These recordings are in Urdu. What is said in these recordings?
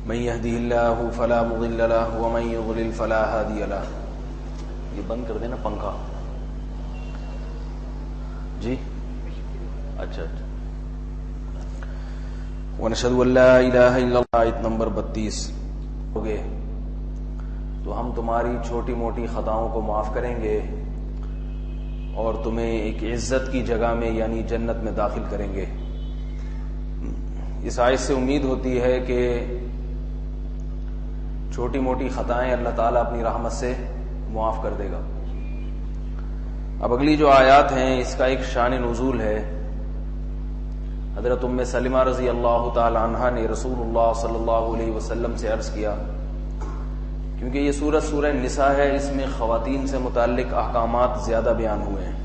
من يهده الله فلا مضل له ومن يضلل فلا هادي له. یہ بند کر دینا پنکھا جی. اچھا. ونشهد ان لا الہ الا اللہ. آیت نمبر 32 ہو گے تو ہم تمہاری چھوٹی موٹی خطاؤں کو معاف کریں گے اور تمہیں ایک عزت کی جگہ میں یعنی جنت میں داخل کریں گے. اس آیت سے امید ہوتی ہے کہ چھوٹی موٹی خطائیں اللہ تعالیٰ اپنی رحمت سے معاف کر دے گا. اب اگلی جو آیات ہیں اس کا ایک شان نزول ہے. حضرت ام سلمہ رضی اللہ تعالی عنہا نے رسول اللہ صلی اللہ علیہ وسلم سے عرض کیا، کیونکہ یہ سورۃ سورہ نساء ہے، اس میں خواتین سے متعلق احکامات زیادہ بیان ہوئے ہیں.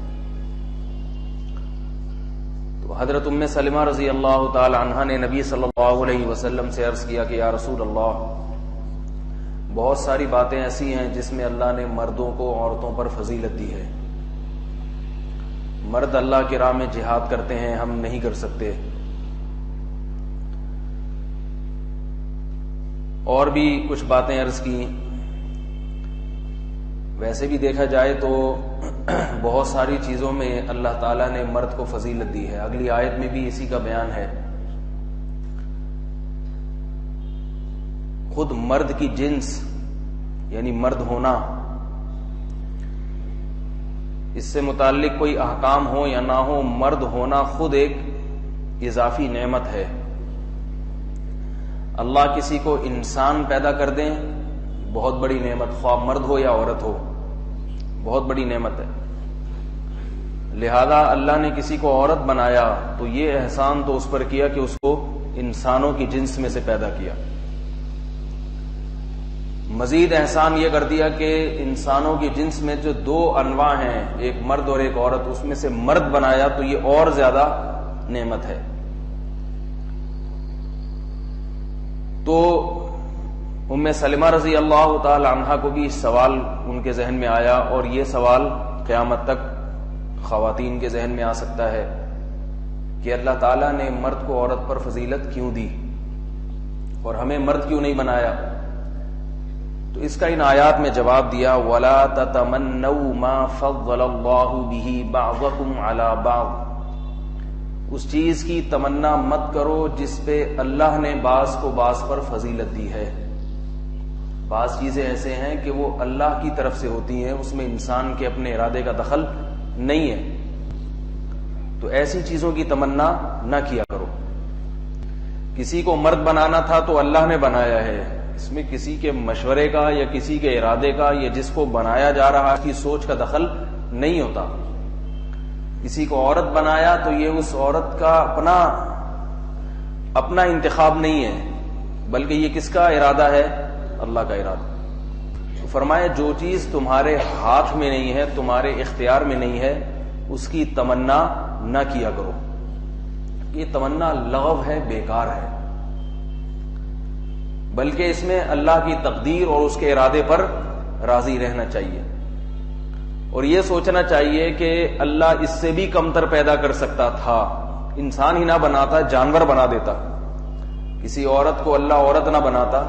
تو حضرت ام سلمہ رضی اللہ تعالی عنہا نے نبی صلی اللہ علیہ وسلم سے عرض کیا کہ یا رسول اللہ، بہت ساری باتیں ایسی ہیں جس میں اللہ نے مردوں کو عورتوں پر فضیلت دی ہے. مرد اللہ کی راہ میں جہاد کرتے ہیں، ہم نہیں کر سکتے. اور بھی کچھ باتیں عرض کی. ویسے بھی دیکھا جائے تو بہت ساری چیزوں میں اللہ تعالیٰ نے مرد کو فضیلت دی ہے. اگلی آیت میں بھی اسی کا بیان ہے. خود مرد کی جنس یعنی مرد ہونا، اس سے متعلق کوئی احکام ہو یا نہ ہو، مرد ہونا خود ایک اضافی نعمت ہے. اللہ کسی کو انسان پیدا کر دیں، بہت بڑی نعمت، خواہ مرد ہو یا عورت ہو، بہت بڑی نعمت ہے. لہذا اللہ نے کسی کو عورت بنایا تو یہ احسان تو اس پر کیا کہ اس کو انسانوں کی جنس میں سے پیدا کیا. مزید احسان یہ کر دیا کہ انسانوں کی جنس میں جو دو انواع ہیں، ایک مرد اور ایک عورت، اس میں سے مرد بنایا تو یہ اور زیادہ نعمت ہے. تو ام سلمہ رضی اللہ تعالی عنہا کو بھی اس سوال ان کے ذہن میں آیا، اور یہ سوال قیامت تک خواتین کے ذہن میں آ سکتا ہے کہ اللہ تعالیٰ نے مرد کو عورت پر فضیلت کیوں دی اور ہمیں مرد کیوں نہیں بنایا. تو اس کا ان آیات میں جواب دیا، وَلَا تَتَمَنَّوْا مَا فَضَّلَ اللَّهُ بِهِ بَعْضَكُمْ عَلَى بَعْضٍ. اس چیز کی تمنا مت کرو جس پہ اللہ نے بعض کو بعض پر فضیلت دی ہے. بعض چیزیں ایسے ہیں کہ وہ اللہ کی طرف سے ہوتی ہیں، اس میں انسان کے اپنے ارادے کا دخل نہیں ہے. تو ایسی چیزوں کی تمنا نہ کیا کرو. کسی کو مرد بنانا تھا تو اللہ نے بنایا ہے، اس میں کسی کے مشورے کا یا کسی کے ارادے کا یا جس کو بنایا جا رہا ہے کی سوچ کا دخل نہیں ہوتا. کسی کو عورت بنایا تو یہ اس عورت کا اپنا انتخاب نہیں ہے، بلکہ یہ کس کا ارادہ ہے؟ اللہ کا ارادہ. تو فرمایا جو چیز تمہارے ہاتھ میں نہیں ہے، تمہارے اختیار میں نہیں ہے، اس کی تمنا نہ کیا کرو. یہ تمنا لغو ہے، بیکار ہے، بلکہ اس میں اللہ کی تقدیر اور اس کے ارادے پر راضی رہنا چاہیے. اور یہ سوچنا چاہیے کہ اللہ اس سے بھی کمتر پیدا کر سکتا تھا، انسان ہی نہ بناتا، جانور بنا دیتا. کسی عورت کو اللہ عورت نہ بناتا،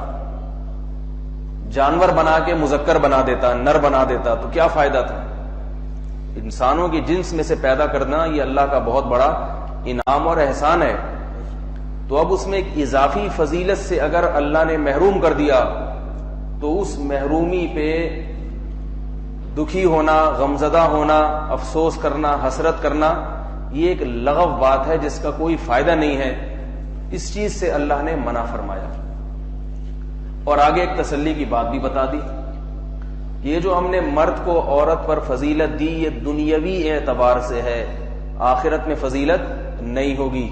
جانور بنا کے مذکر بنا دیتا، نر بنا دیتا، تو کیا فائدہ تھا؟ انسانوں کی جنس میں سے پیدا کرنا یہ اللہ کا بہت بڑا انعام اور احسان ہے. تو اب اس میں ایک اضافی فضیلت سے اگر اللہ نے محروم کر دیا تو اس محرومی پہ دکھی ہونا، غمزدہ ہونا، افسوس کرنا، حسرت کرنا، یہ ایک لغو بات ہے جس کا کوئی فائدہ نہیں ہے. اس چیز سے اللہ نے منع فرمایا. اور آگے ایک تسلی کی بات بھی بتا دی، یہ جو ہم نے مرد کو عورت پر فضیلت دی یہ دنیاوی اعتبار سے ہے، آخرت میں فضیلت نہیں ہوگی.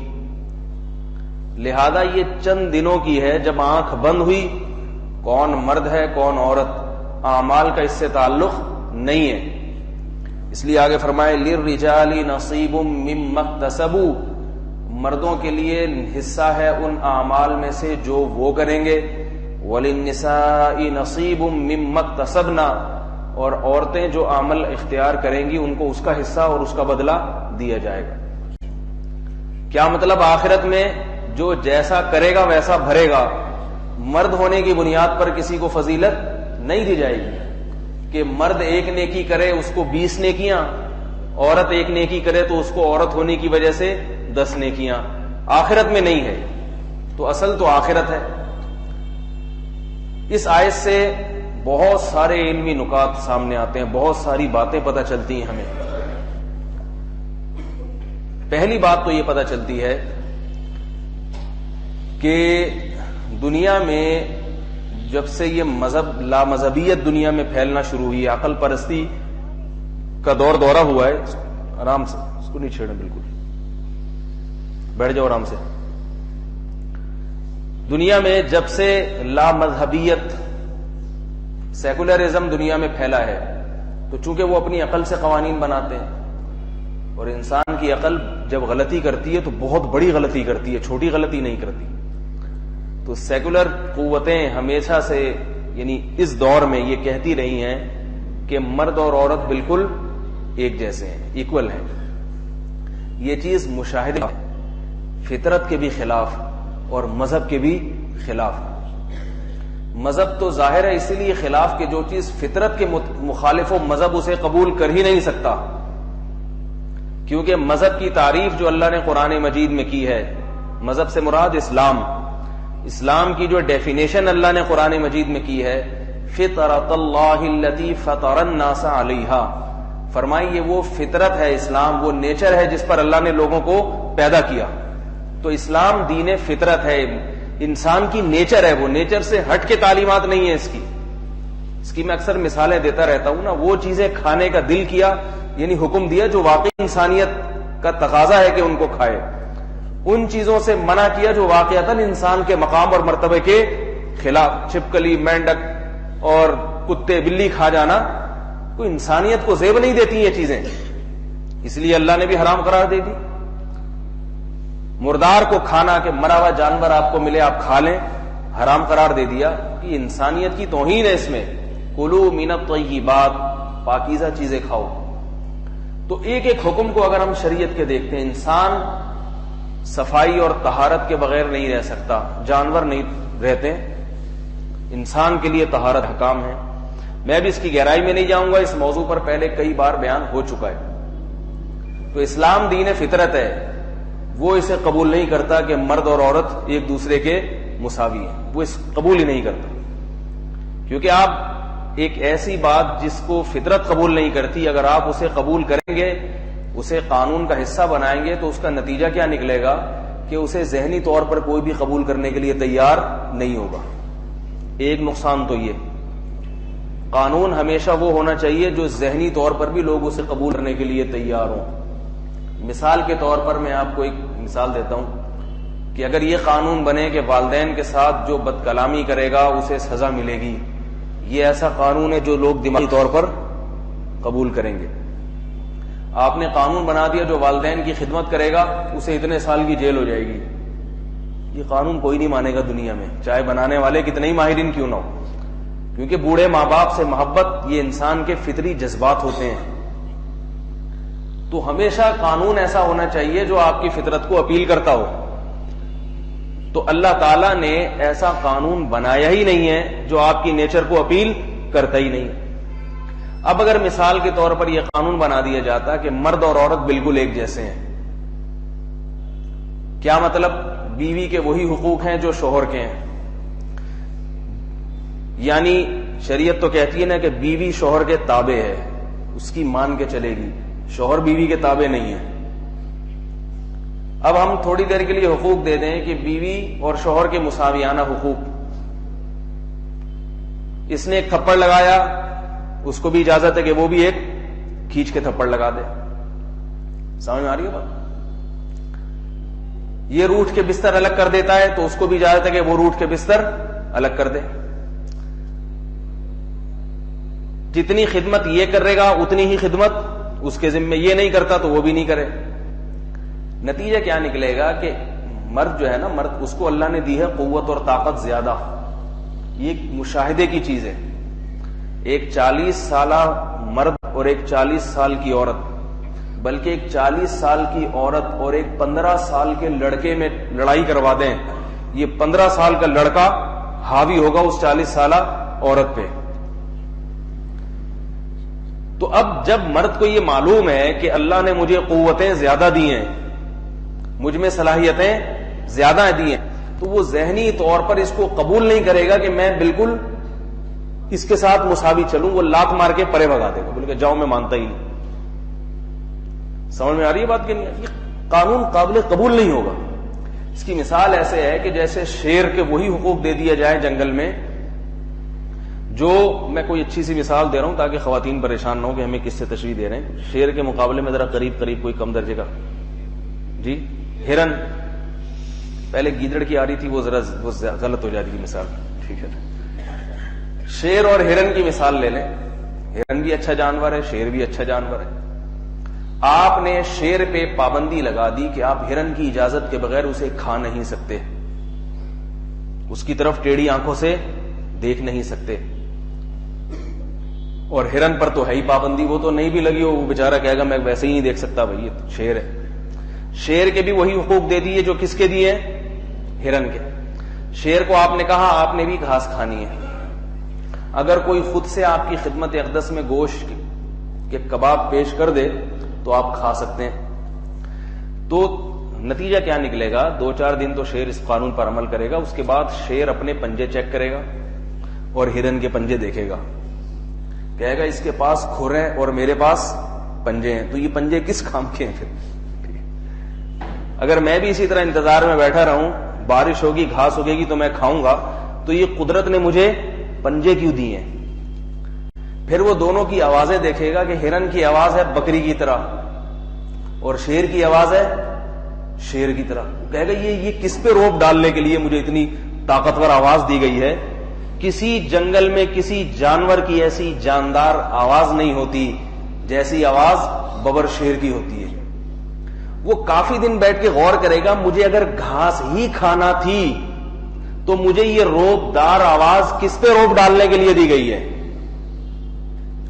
لہذا یہ چند دنوں کی ہے، جب آنکھ بند ہوئی کون مرد ہے کون عورت، اعمال کا اس سے تعلق نہیں ہے. اس لیے آگے فرمائے لِلرِّجَالِ نَصِيبٌ مِّمَّا اكْتَسَبُوا، مردوں کے لیے حصہ ہے ان اعمال میں سے جو وہ کریں گے. وَلِلنِّسَاءِ نَصِيبٌ مِّمَّا اكْتَسَبْنَا، اور عورتیں جو عمل اختیار کریں گی ان کو اس کا حصہ اور اس کا بدلہ دیا جائے گا. کیا مطلب؟ آخرت میں جو جیسا کرے گا ویسا بھرے گا، مرد ہونے کی بنیاد پر کسی کو فضیلت نہیں دی جائے گی کہ مرد ایک نیکی کرے اس کو 20 نیکیاں، عورت ایک نیکی کرے تو اس کو عورت ہونے کی وجہ سے 10 نیکیاں. آخرت میں نہیں ہے. تو اصل تو آخرت ہے. اس آیت سے بہت سارے علمی نکات سامنے آتے ہیں، بہت ساری باتیں پتہ چلتی ہیں ہمیں. پہلی بات تو یہ پتہ چلتی ہے کہ دنیا میں جب سے یہ مذہب لامذہبیت دنیا میں پھیلنا شروع ہوئی، عقل پرستی کا دورہ ہوا ہے. آرام سے، اس کو نہیں چھیڑیں، بالکل بیٹھ جاؤ آرام سے. دنیا میں جب سے لامذہبیت، سیکولرزم دنیا میں پھیلا ہے، تو چونکہ وہ اپنی عقل سے قوانین بناتے ہیں، اور انسان کی عقل جب غلطی کرتی ہے تو بہت بڑی غلطی کرتی ہے، چھوٹی غلطی نہیں کرتی. تو سیکولر قوتیں ہمیشہ سے، یعنی اس دور میں یہ کہتی رہی ہیں کہ مرد اور عورت بالکل ایک جیسے ہیں، ایکول ہیں. یہ چیز مشاہدے فطرت کے بھی خلاف اور مذہب کے بھی خلاف. مذہب تو ظاہر ہے اسی لیے خلاف کہ جو چیز فطرت کے مخالف ہو مذہب اسے قبول کر ہی نہیں سکتا، کیونکہ مذہب کی تعریف جو اللہ نے قرآن مجید میں کی ہے، مذہب سے مراد اسلام، اسلام کی جو ڈیفینیشن اللہ نے قرآن مجید میں کی ہے، فطرت اللہ التی فطر الناس علیہا، فرمائی یہ وہ فطرت ہے، اسلام وہ نیچر ہے جس پر اللہ نے لوگوں کو پیدا کیا. تو اسلام دین فطرت ہے، انسان کی نیچر ہے، وہ نیچر سے ہٹ کے تعلیمات نہیں ہے اس کی میں اکثر مثالیں دیتا رہتا ہوں نا. وہ چیزیں کھانے کا دل کیا، یعنی حکم دیا جو واقعی انسانیت کا تقاضا ہے کہ ان کو کھائے. ان چیزوں سے منع کیا جو واقعتاً انسان کے مقام اور مرتبے کے خلاف. چھپکلی، مینڈک اور کتے بلی کھا جانا کوئی انسانیت کو زیب نہیں دیتی یہ چیزیں، اس لیے اللہ نے بھی حرام قرار دے دی. مردار کو کھانا، کہ مرا ہوا جانور آپ کو ملے آپ کھا لیں، حرام قرار دے دیا کہ انسانیت کی توہین ہے اس میں. کلوا من الطیبات، پاکیزہ چیزیں کھاؤ. تو ایک ایک حکم کو اگر ہم شریعت کے دیکھتے ہیں، انسان صفائی اور طہارت کے بغیر نہیں رہ سکتا، جانور نہیں رہتے، انسان کے لیے طہارت حکام ہے. میں بھی اس کی گہرائی میں نہیں جاؤں گا، اس موضوع پر پہلے کئی بار بیان ہو چکا ہے. تو اسلام دین فطرت ہے، وہ اسے قبول نہیں کرتا کہ مرد اور عورت ایک دوسرے کے مساوی ہیں، وہ اس قبول ہی نہیں کرتا. کیونکہ آپ ایک ایسی بات جس کو فطرت قبول نہیں کرتی، اگر آپ اسے قبول کریں گے، اسے قانون کا حصہ بنائیں گے، تو اس کا نتیجہ کیا نکلے گا کہ اسے ذہنی طور پر کوئی بھی قبول کرنے کے لیے تیار نہیں ہوگا. ایک نقصان تو یہ، قانون ہمیشہ وہ ہونا چاہیے جو ذہنی طور پر بھی لوگ اسے قبول کرنے کے لیے تیار ہوں. مثال کے طور پر میں آپ کو ایک مثال دیتا ہوں کہ اگر یہ قانون بنے کہ والدین کے ساتھ جو بد کلامی کرے گا اسے سزا ملے گی، یہ ایسا قانون ہے جو لوگ دماغی طور پر قبول کریں گے. آپ نے قانون بنا دیا جو والدین کی خدمت کرے گا اسے اتنے سال کی جیل ہو جائے گی، یہ قانون کوئی نہیں مانے گا دنیا میں، چاہے بنانے والے کتنے ہی ماہرین کیوں نہ ہو. کیونکہ بوڑھے ماں باپ سے محبت یہ انسان کے فطری جذبات ہوتے ہیں. تو ہمیشہ قانون ایسا ہونا چاہیے جو آپ کی فطرت کو اپیل کرتا ہو. تو اللہ تعالیٰ نے ایسا قانون بنایا ہی نہیں ہے جو آپ کی نیچر کو اپیل کرتا ہی نہیں. اب اگر مثال کے طور پر یہ قانون بنا دیا جاتا کہ مرد اور عورت بالکل ایک جیسے ہیں، کیا مطلب؟ بیوی کے وہی حقوق ہیں جو شوہر کے ہیں. یعنی شریعت تو کہتی ہے نا کہ بیوی شوہر کے تابع ہے، اس کی مان کے چلے گی، شوہر بیوی کے تابع نہیں ہے. اب ہم تھوڑی دیر کے لیے حقوق دے دیں کہ بیوی اور شوہر کے مساویانہ حقوق. اس نے ایک تھپڑ لگایا، اس کو بھی اجازت ہے کہ وہ بھی ایک کھینچ کے تھپڑ لگا دے. سمجھ میں آ رہی ہے بات؟ یہ روٹ کے بستر الگ کر دیتا ہے تو اس کو بھی اجازت ہے کہ وہ روٹ کے بستر الگ کر دے. جتنی خدمت یہ کرے گا اتنی ہی خدمت اس کے ذمہ، یہ نہیں کرتا تو وہ بھی نہیں کرے. نتیجہ کیا نکلے گا کہ مرد جو ہے نا، مرد اس کو اللہ نے دی ہے قوت اور طاقت زیادہ. یہ ایک مشاہدے کی چیز ہے. ایک 40 سالہ مرد اور ایک 40 سال کی عورت، بلکہ ایک 40 سال کی عورت اور ایک 15 سال کے لڑکے میں لڑائی کروا دیں، یہ 15 سال کا لڑکا حاوی ہوگا اس 40 سالہ عورت پہ. تو اب جب مرد کو یہ معلوم ہے کہ اللہ نے مجھے قوتیں زیادہ دی ہیں, مجھ میں صلاحیتیں زیادہ دی ہیں, تو وہ ذہنی طور پر اس کو قبول نہیں کرے گا کہ میں بالکل اس کے ساتھ مساوی چلوں. وہ لات مار کے پرے بھگا دے گا, بول کے جاؤ میں مانتا ہی نہیں. سمجھ میں آ رہی ہے بات کہ نہیں؟ یہ قانون قابل قبول نہیں ہوگا. اس کی مثال ایسے ہے کہ جیسے شیر کے وہی حقوق دے دیا جائے جنگل میں جو, میں کوئی اچھی سی مثال دے رہا ہوں تاکہ خواتین پریشان نہ ہو کہ ہمیں کس سے تشریح دے رہے ہیں. شیر کے مقابلے میں ذرا قریب کوئی کم درجے کا, جی ہرن. پہلے گیدڑ کی آ رہی تھی, وہ ذرا غلط ہو جا رہی تھی مثال, ٹھیک ہے. شیر اور ہرن کی مثال لے لیں. ہرن بھی اچھا جانور ہے, شیر بھی اچھا جانور ہے. آپ نے شیر پہ پابندی لگا دی کہ آپ ہرن کی اجازت کے بغیر اسے کھا نہیں سکتے, اس کی طرف ٹیڑھی آنکھوں سے دیکھ نہیں سکتے. اور ہرن پر تو ہے ہی پابندی, وہ تو نہیں بھی لگی ہو, وہ بیچارہ کہے گا میں ویسے ہی نہیں دیکھ سکتا, بھائی یہ تو شیر ہے. شیر کے بھی وہی حقوق دے دیے جو کس کے دیے, ہرن کے. شیر کو آپ نے کہا آپ نے بھی گھاس کھانی ہے. اگر کوئی خود سے آپ کی خدمت اقدس میں گوشت کے کباب پیش کر دے تو آپ کھا سکتے ہیں. تو نتیجہ کیا نکلے گا؟ 2-4 دن تو شیر اس قانون پر عمل کرے گا, اس کے بعد شیر اپنے پنجے چیک کرے گا اور ہرن کے پنجے دیکھے گا, کہے گا اس کے پاس کھر ہیں اور میرے پاس پنجے ہیں, تو یہ پنجے کس کام کے ہیں پھر؟ اگر میں بھی اسی طرح انتظار میں بیٹھا رہوں, بارش ہوگی گھاس اگے گی تو میں کھاؤں گا, تو یہ قدرت نے مجھے پنجے کیوں دیے ہیں؟ پھر وہ دونوں کی آوازیں دیکھے گا کہ ہرن کی آواز ہے بکری کی طرح اور شیر کی آواز ہے شیر کی طرح. کہے گا یہ کس پہ روب ڈالنے کے لیے مجھے اتنی طاقتور آواز دی گئی ہے؟ کسی جنگل میں کسی جانور کی ایسی جاندار آواز نہیں ہوتی جیسی آواز ببر شیر کی ہوتی ہے. وہ کافی دن بیٹھ کے غور کرے گا, مجھے اگر گھاس ہی کھانا تھی تو مجھے یہ روب دار آواز کس پہ روب ڈالنے کے لیے دی گئی ہے؟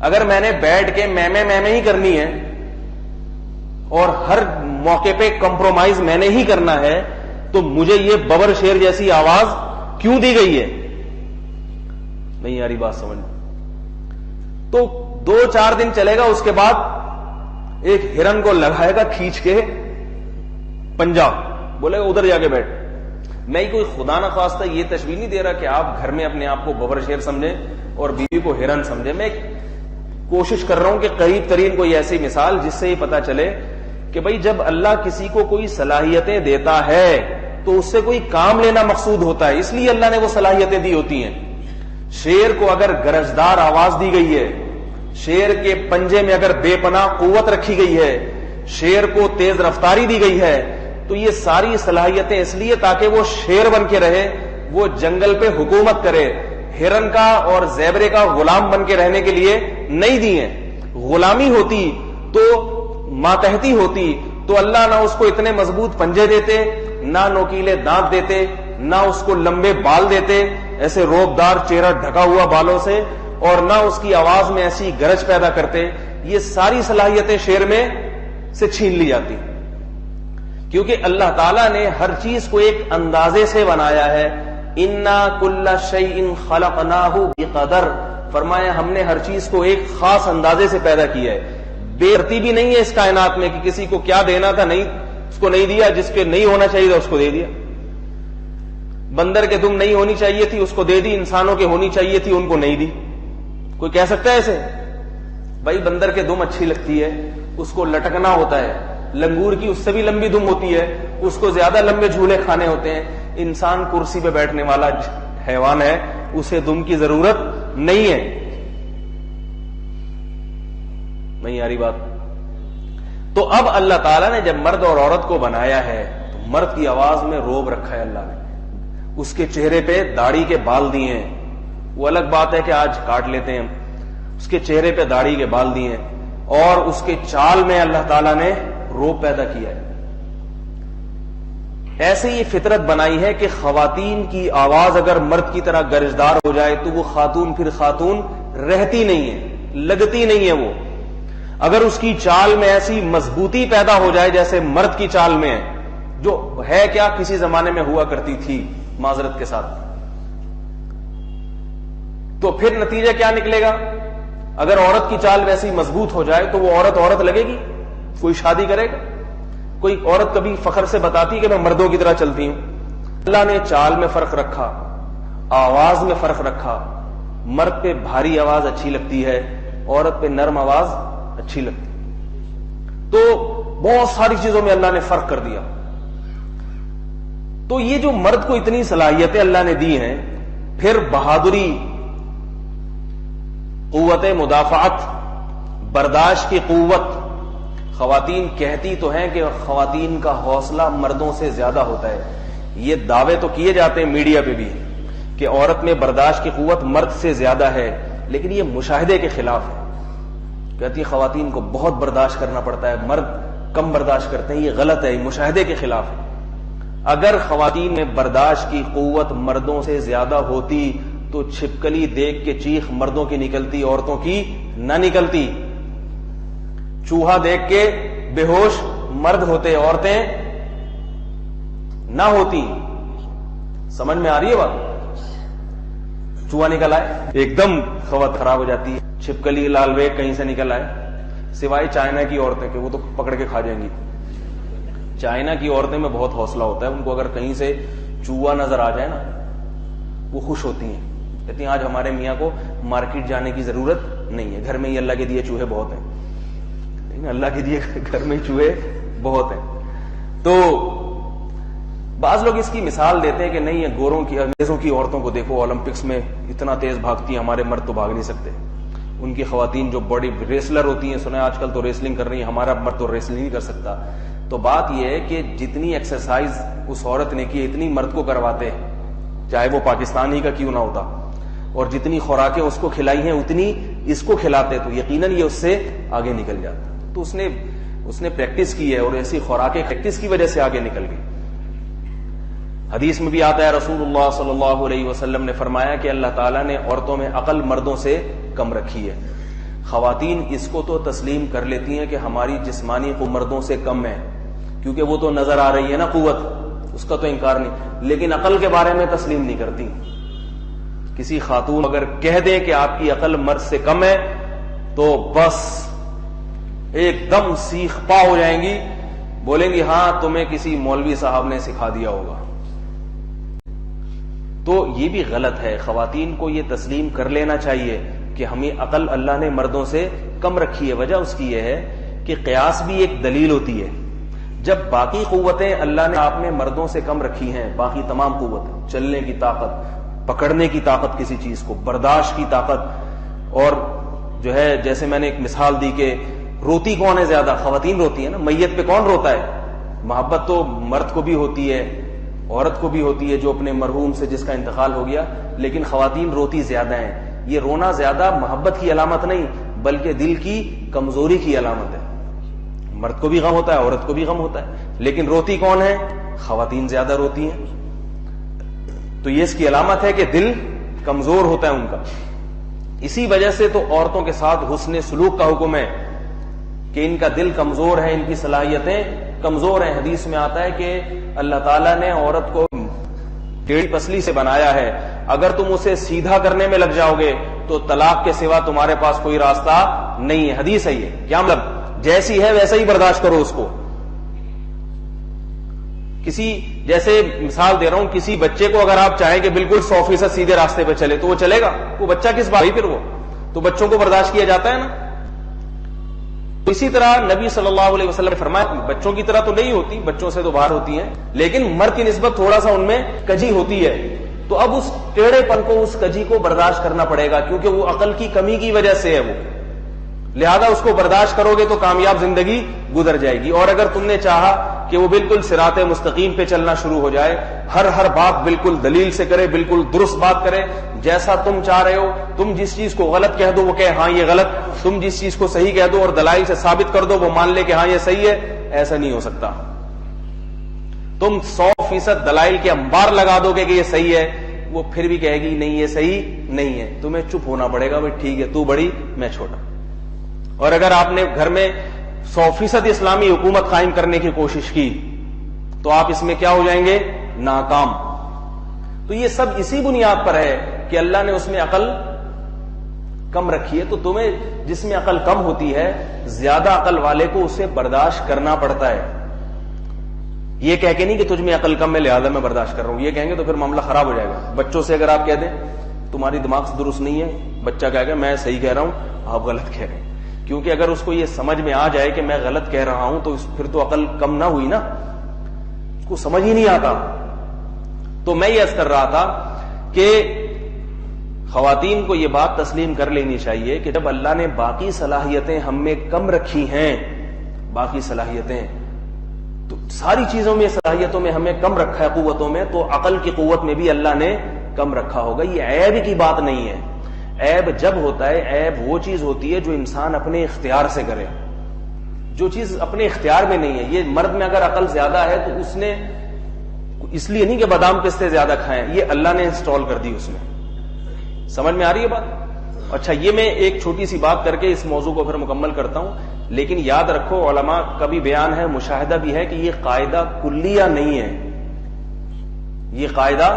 اگر میں نے بیٹھ کے میں ہی کرنی ہے اور ہر موقع پہ کمپرومائز میں نے ہی کرنا ہے, تو مجھے یہ ببر شیر جیسی آواز کیوں دی گئی ہے؟ نہیں یاری بات سمجھ. تو 2-4 دن چلے گا, اس کے بعد ایک ہرن کو لگائے گا کھینچ کے پنجا, بولے گا ادھر جا کے بیٹھ. میں کوئی خدا نہ خواستہ یہ تشبیہ نہیں دے رہا کہ آپ گھر میں اپنے آپ کو ببر شیر سمجھیں اور بیوی کو ہرن سمجھیں. میں کوشش کر رہا ہوں کہ قریب ترین کوئی ایسی مثال جس سے یہ پتا چلے کہ بھائی جب اللہ کسی کو کوئی صلاحیتیں دیتا ہے تو اس سے کوئی کام لینا مقصود ہوتا ہے, اس لیے اللہ نے وہ صلاحیتیں دی ہوتی ہیں. شیر کو اگر گرجدار آواز دی گئی ہے, شیر کے پنجے میں اگر بے پناہ قوت رکھی گئی ہے, شیر کو تیز رفتاری دی گئی ہے, تو یہ ساری صلاحیتیں اس لیے تاکہ وہ شیر بن کے رہے, وہ جنگل پہ حکومت کرے. ہرن کا اور زیبرے کا غلام بن کے رہنے کے لیے نہیں دی ہیں. غلامی ہوتی تو ماتحتی ہوتی تو اللہ نہ اس کو اتنے مضبوط پنجے دیتے, نہ نوکیلے دانت دیتے, نہ اس کو لمبے بال دیتے ایسے روبدار چہرہ ڈھکا ہوا بالوں سے, اور نہ اس کی آواز میں ایسی گرج پیدا کرتے. یہ ساری صلاحیتیں شیر میں سے چھین لی جاتی, کیونکہ اللہ تعالیٰ نے ہر چیز کو ایک اندازے سے بنایا ہے. انا کل شیء خلقناہ بقدر, فرمایا ہم نے ہر چیز کو ایک خاص اندازے سے پیدا کیا ہے. بے ترتیبی نہیں ہے اس کائنات میں کہ کسی کو کیا دینا تھا نہیں اس کو نہیں دیا, جس کے نہیں ہونا چاہیے تھا اس کو دے دیا. بندر کے دم نہیں ہونی چاہیے تھی اس کو دے دی, انسانوں کے ہونی چاہیے تھی ان کو نہیں دی. کوئی کہہ سکتا ہے ایسے؟ بھائی بندر کے دم اچھی لگتی ہے, اس کو لٹکنا ہوتا ہے. لنگور کی اس سے بھی لمبی دم ہوتی ہے, اس کو زیادہ لمبے جھولے کھانے ہوتے ہیں. انسان کرسی پہ بیٹھنے والا حیوان ہے, اسے دم کی ضرورت نہیں ہے. نہیں آ رہی بات؟ تو اب اللہ تعالیٰ نے جب مرد اور عورت کو بنایا ہے تو مرد کی آواز میں روب رکھا ہے اللہ نے, اس کے چہرے پہ داڑھی کے بال دیے ہیں. وہ الگ بات ہے کہ آج کاٹ لیتے ہیں, اس کے چہرے پہ داڑھی کے بال دیے ہیں, اور اس کے چال میں اللہ تعالیٰ نے روب پیدا کیا ہے. ایسے یہ فطرت بنائی ہے کہ خواتین کی آواز اگر مرد کی طرح گرجدار ہو جائے تو وہ خاتون پھر خاتون رہتی نہیں ہے, لگتی نہیں ہے. وہ اگر اس کی چال میں ایسی مضبوطی پیدا ہو جائے جیسے مرد کی چال میں ہے, جو ہے کیا کسی زمانے میں ہوا کرتی تھی, معذرت کے ساتھ تو پھر نتیجہ کیا نکلے گا؟ اگر عورت کی چال ویسی مضبوط ہو جائے تو وہ عورت لگے گی؟ کوئی شادی کرے گا؟ کوئی عورت کبھی فخر سے بتاتی کہ میں مردوں کی طرح چلتی ہوں؟ اللہ نے چال میں فرق رکھا، آواز میں فرق رکھا، مرد پہ بھاری آواز اچھی لگتی ہے، عورت پہ نرم آواز اچھی لگتی ہے، تو بہت ساری چیزوں میں اللہ نے فرق کر دیا۔ تو یہ جو مرد کو اتنی صلاحیتیں اللہ نے دی ہیں، پھر بہادری، قوت مدافعت، برداشت کی قوت، خواتین کہتی تو ہیں کہ خواتین کا حوصلہ مردوں سے زیادہ ہوتا ہے، یہ دعوے تو کیے جاتے ہیں میڈیا پہ بھی کہ عورت میں برداشت کی قوت مرد سے زیادہ ہے، لیکن یہ مشاہدے کے خلاف ہے۔ کہتی ہے خواتین کو بہت برداشت کرنا پڑتا ہے، مرد کم برداشت کرتے ہیں، یہ غلط ہے، یہ مشاہدے کے خلاف ہے۔ اگر خواتین میں برداشت کی قوت مردوں سے زیادہ ہوتی تو چھپکلی دیکھ کے چیخ مردوں کی نکلتی، عورتوں کی نہ نکلتی۔ چوہا دیکھ کے بے ہوش مرد ہوتے، عورتیں نہ ہوتی۔ سمجھ میں آ رہی ہے بات؟ چوہا نکل آئے ایک دم خوات خراب ہو جاتی ہے، چھپکلی لال بیگ کہیں سے نکل آئے، سوائے چائنا کی عورتیں کہ وہ تو پکڑ کے کھا جائیں گی۔ چائنا کی عورتیں میں بہت حوصلہ ہوتا ہے، ان کو اگر کہیں سے چوہا نظر آ جائے نا وہ خوش ہوتی ہیں، کہتی ہیں آج ہمارے میاں کو مارکیٹ جانے کی ضرورت نہیں ہے، گھر میں ہی اللہ کے دیے چوہے بہت ہیں، اللہ کے دیے گھر میں چوہے بہت ہیں۔ تو بعض لوگ اس کی مثال دیتے ہیں کہ نہیں یہ گوروں کی انگریزوں کی عورتوں کو دیکھو اولمپکس میں اتنا تیز بھاگتی ہیں، ہمارے مرد تو بھاگ نہیں سکتے، ان کی خواتین جو بڑی ریسلر ہوتی ہیں، سنا آج کل تو ریسلنگ کر رہی ہیں، ہمارا مرد تو ریسلنگ نہیں کر سکتا۔ تو بات یہ ہے کہ جتنی ایکسرسائز اس عورت نے کی اتنی مرد کو کرواتے ہیں، چاہے وہ پاکستان ہی کا کیوں نہ ہوتا، اور جتنی خوراکیں اس کو کھلائی ہیں اتنی اس کو کھلاتے تو یقیناً یہ اس سے آگے نکل جاتا۔ تو اس نے پریکٹس کی ہے اور ایسی خوراکیں پریکٹس کی وجہ سے آگے نکل گئی۔ حدیث میں بھی آتا ہے رسول اللہ صلی اللہ علیہ وسلم نے فرمایا کہ اللہ تعالیٰ نے عورتوں میں عقل مردوں سے کم رکھی ہے۔ خواتین اس کو تو تسلیم کر لیتی ہیں کہ ہماری جسمانی قوت مردوں سے کم ہے، کیونکہ وہ تو نظر آ رہی ہے نا قوت، اس کا تو انکار نہیں، لیکن عقل کے بارے میں تسلیم نہیں کرتی۔ کسی خاتون اگر کہہ دیں کہ آپ کی عقل مرد سے کم ہے تو بس ایک دم سیخ پا ہو جائیں گی، بولیں گی ہاں تمہیں کسی مولوی صاحب نے سکھا دیا ہوگا۔ تو یہ بھی غلط ہے، خواتین کو یہ تسلیم کر لینا چاہیے کہ ہمیں عقل اللہ نے مردوں سے کم رکھی ہے۔ وجہ اس کی یہ ہے کہ قیاس بھی ایک دلیل ہوتی ہے۔ جب باقی قوتیں اللہ نے آپ میں مردوں سے کم رکھی ہیں، باقی تمام قوتیں، چلنے کی طاقت، پکڑنے کی طاقت کسی چیز کو، برداشت کی طاقت، اور جو ہے جیسے میں نے ایک مثال دی کہ روتی کون ہے زیادہ؟ خواتین روتی ہیں نا۔ میت پہ کون روتا ہے؟ محبت تو مرد کو بھی ہوتی ہے، عورت کو بھی ہوتی ہے جو اپنے مرحوم سے جس کا انتقال ہو گیا، لیکن خواتین روتی زیادہ ہیں۔ یہ رونا زیادہ محبت کی علامت نہیں بلکہ دل کی کمزوری کی علامت ہے۔ مرد کو بھی غم ہوتا ہے، عورت کو بھی غم ہوتا ہے، لیکن روتی کون ہے؟ خواتین زیادہ روتی ہیں۔ تو یہ اس کی علامت ہے کہ دل کمزور ہوتا ہے ان کا۔ اسی وجہ سے تو عورتوں کے ساتھ حسن سلوک کا حکم ہے کہ ان کا دل کمزور ہے، ان کی صلاحیتیں کمزور ہیں۔ حدیث میں آتا ہے کہ اللہ تعالیٰ نے عورت کو ٹیڑھی پسلی سے بنایا ہے، اگر تم اسے سیدھا کرنے میں لگ جاؤ گے تو طلاق کے سوا تمہارے پاس کوئی راستہ نہیں ہے۔ حدیث ہے یہ، کیا مطلب؟ جیسی ہے ویسا ہی برداشت کرو اس کو۔ جیسے مثال دے رہا ہوں، کسی بچے کو اگر آپ چاہیں کہ بالکل 100% سیدھے راستے پہ چلے تو وہ چلے گا؟ وہ بچہ کس بات؟ پھر وہ تو بچوں کو برداشت کیا جاتا ہے نا۔ اسی طرح نبی صلی اللہ علیہ وسلم نے فرمایا بچوں کی طرح تو نہیں ہوتی، بچوں سے تو باہر ہوتی ہیں، لیکن مرد کی نسبت تھوڑا سا ان میں کجی ہوتی ہے، تو اب اس ٹیڑھے پن کو، اس کجی کو برداشت کرنا پڑے گا، کیونکہ وہ عقل کی کمی کی وجہ سے ہے وہ، لہذا اس کو برداشت کرو گے تو کامیاب زندگی گزر جائے گی۔ اور اگر تم نے چاہا کہ وہ بالکل صراط مستقیم پہ چلنا شروع ہو جائے، ہر بات بالکل دلیل سے کرے، بالکل درست بات کرے، جیسا تم چاہ رہے ہو، تم جس چیز کو غلط کہہ دو وہ کہے ہاں یہ غلط، تم جس چیز کو صحیح کہہ دو اور دلائل سے ثابت کر دو وہ مان لے کہ ہاں یہ صحیح ہے، ایسا نہیں ہو سکتا۔ تم 100% دلائل کے انبار لگا دو گے کہ یہ صحیح ہے، وہ پھر بھی کہے گی نہیں یہ صحیح نہیں ہے، تمہیں چپ ہونا پڑے گا، بھائی ٹھیک ہے تو بڑی میں چھوٹا۔ اور اگر آپ نے گھر میں 100% اسلامی حکومت قائم کرنے کی کوشش کی تو آپ اس میں کیا ہو جائیں گے؟ ناکام۔ تو یہ سب اسی بنیاد پر ہے کہ اللہ نے اس میں عقل کم رکھی ہے. تو تمہیں جس میں عقل کم ہوتی ہے زیادہ عقل والے کو اسے برداشت کرنا پڑتا ہے. یہ کہہ کے نہیں کہ تجھ میں عقل کم ہے لہذا میں برداشت کر رہا ہوں, یہ کہیں گے تو پھر معاملہ خراب ہو جائے گا. بچوں سے اگر آپ کہہ دیں تمہاری دماغ درست نہیں ہے, بچہ کہے گا میں صحیح کہہ رہا ہوں آپ غلط کہہ رہے ہیں. کیونکہ اگر اس کو یہ سمجھ میں آ جائے کہ میں غلط کہہ رہا ہوں تو پھر تو عقل کم نہ ہوئی نا, اس کو سمجھ ہی نہیں آتا. تو میں یہ عرض کر رہا تھا کہ خواتین کو یہ بات تسلیم کر لینی چاہیے کہ جب اللہ نے باقی صلاحیتیں ہم میں کم رکھی ہیں, باقی صلاحیتیں تو ساری چیزوں میں صلاحیتوں میں ہمیں کم رکھا ہے, قوتوں میں, تو عقل کی قوت میں بھی اللہ نے کم رکھا ہوگا. یہ عیب کی بات نہیں ہے. عیب جب ہوتا ہے, عیب وہ چیز ہوتی ہے جو انسان اپنے اختیار سے کرے, جو چیز اپنے اختیار میں نہیں ہے. یہ مرد میں اگر عقل زیادہ ہے تو اس نے اس لیے نہیں کہ بادام پستے زیادہ کھائیں, یہ اللہ نے انسٹال کر دی اس میں. سمجھ میں آ رہی ہے بات؟ اچھا, یہ میں ایک چھوٹی سی بات کر کے اس موضوع کو پھر مکمل کرتا ہوں. لیکن یاد رکھو, علماء کا بھی بیان ہے, مشاہدہ بھی ہے کہ یہ قاعدہ کلیہ نہیں ہے. یہ قاعدہ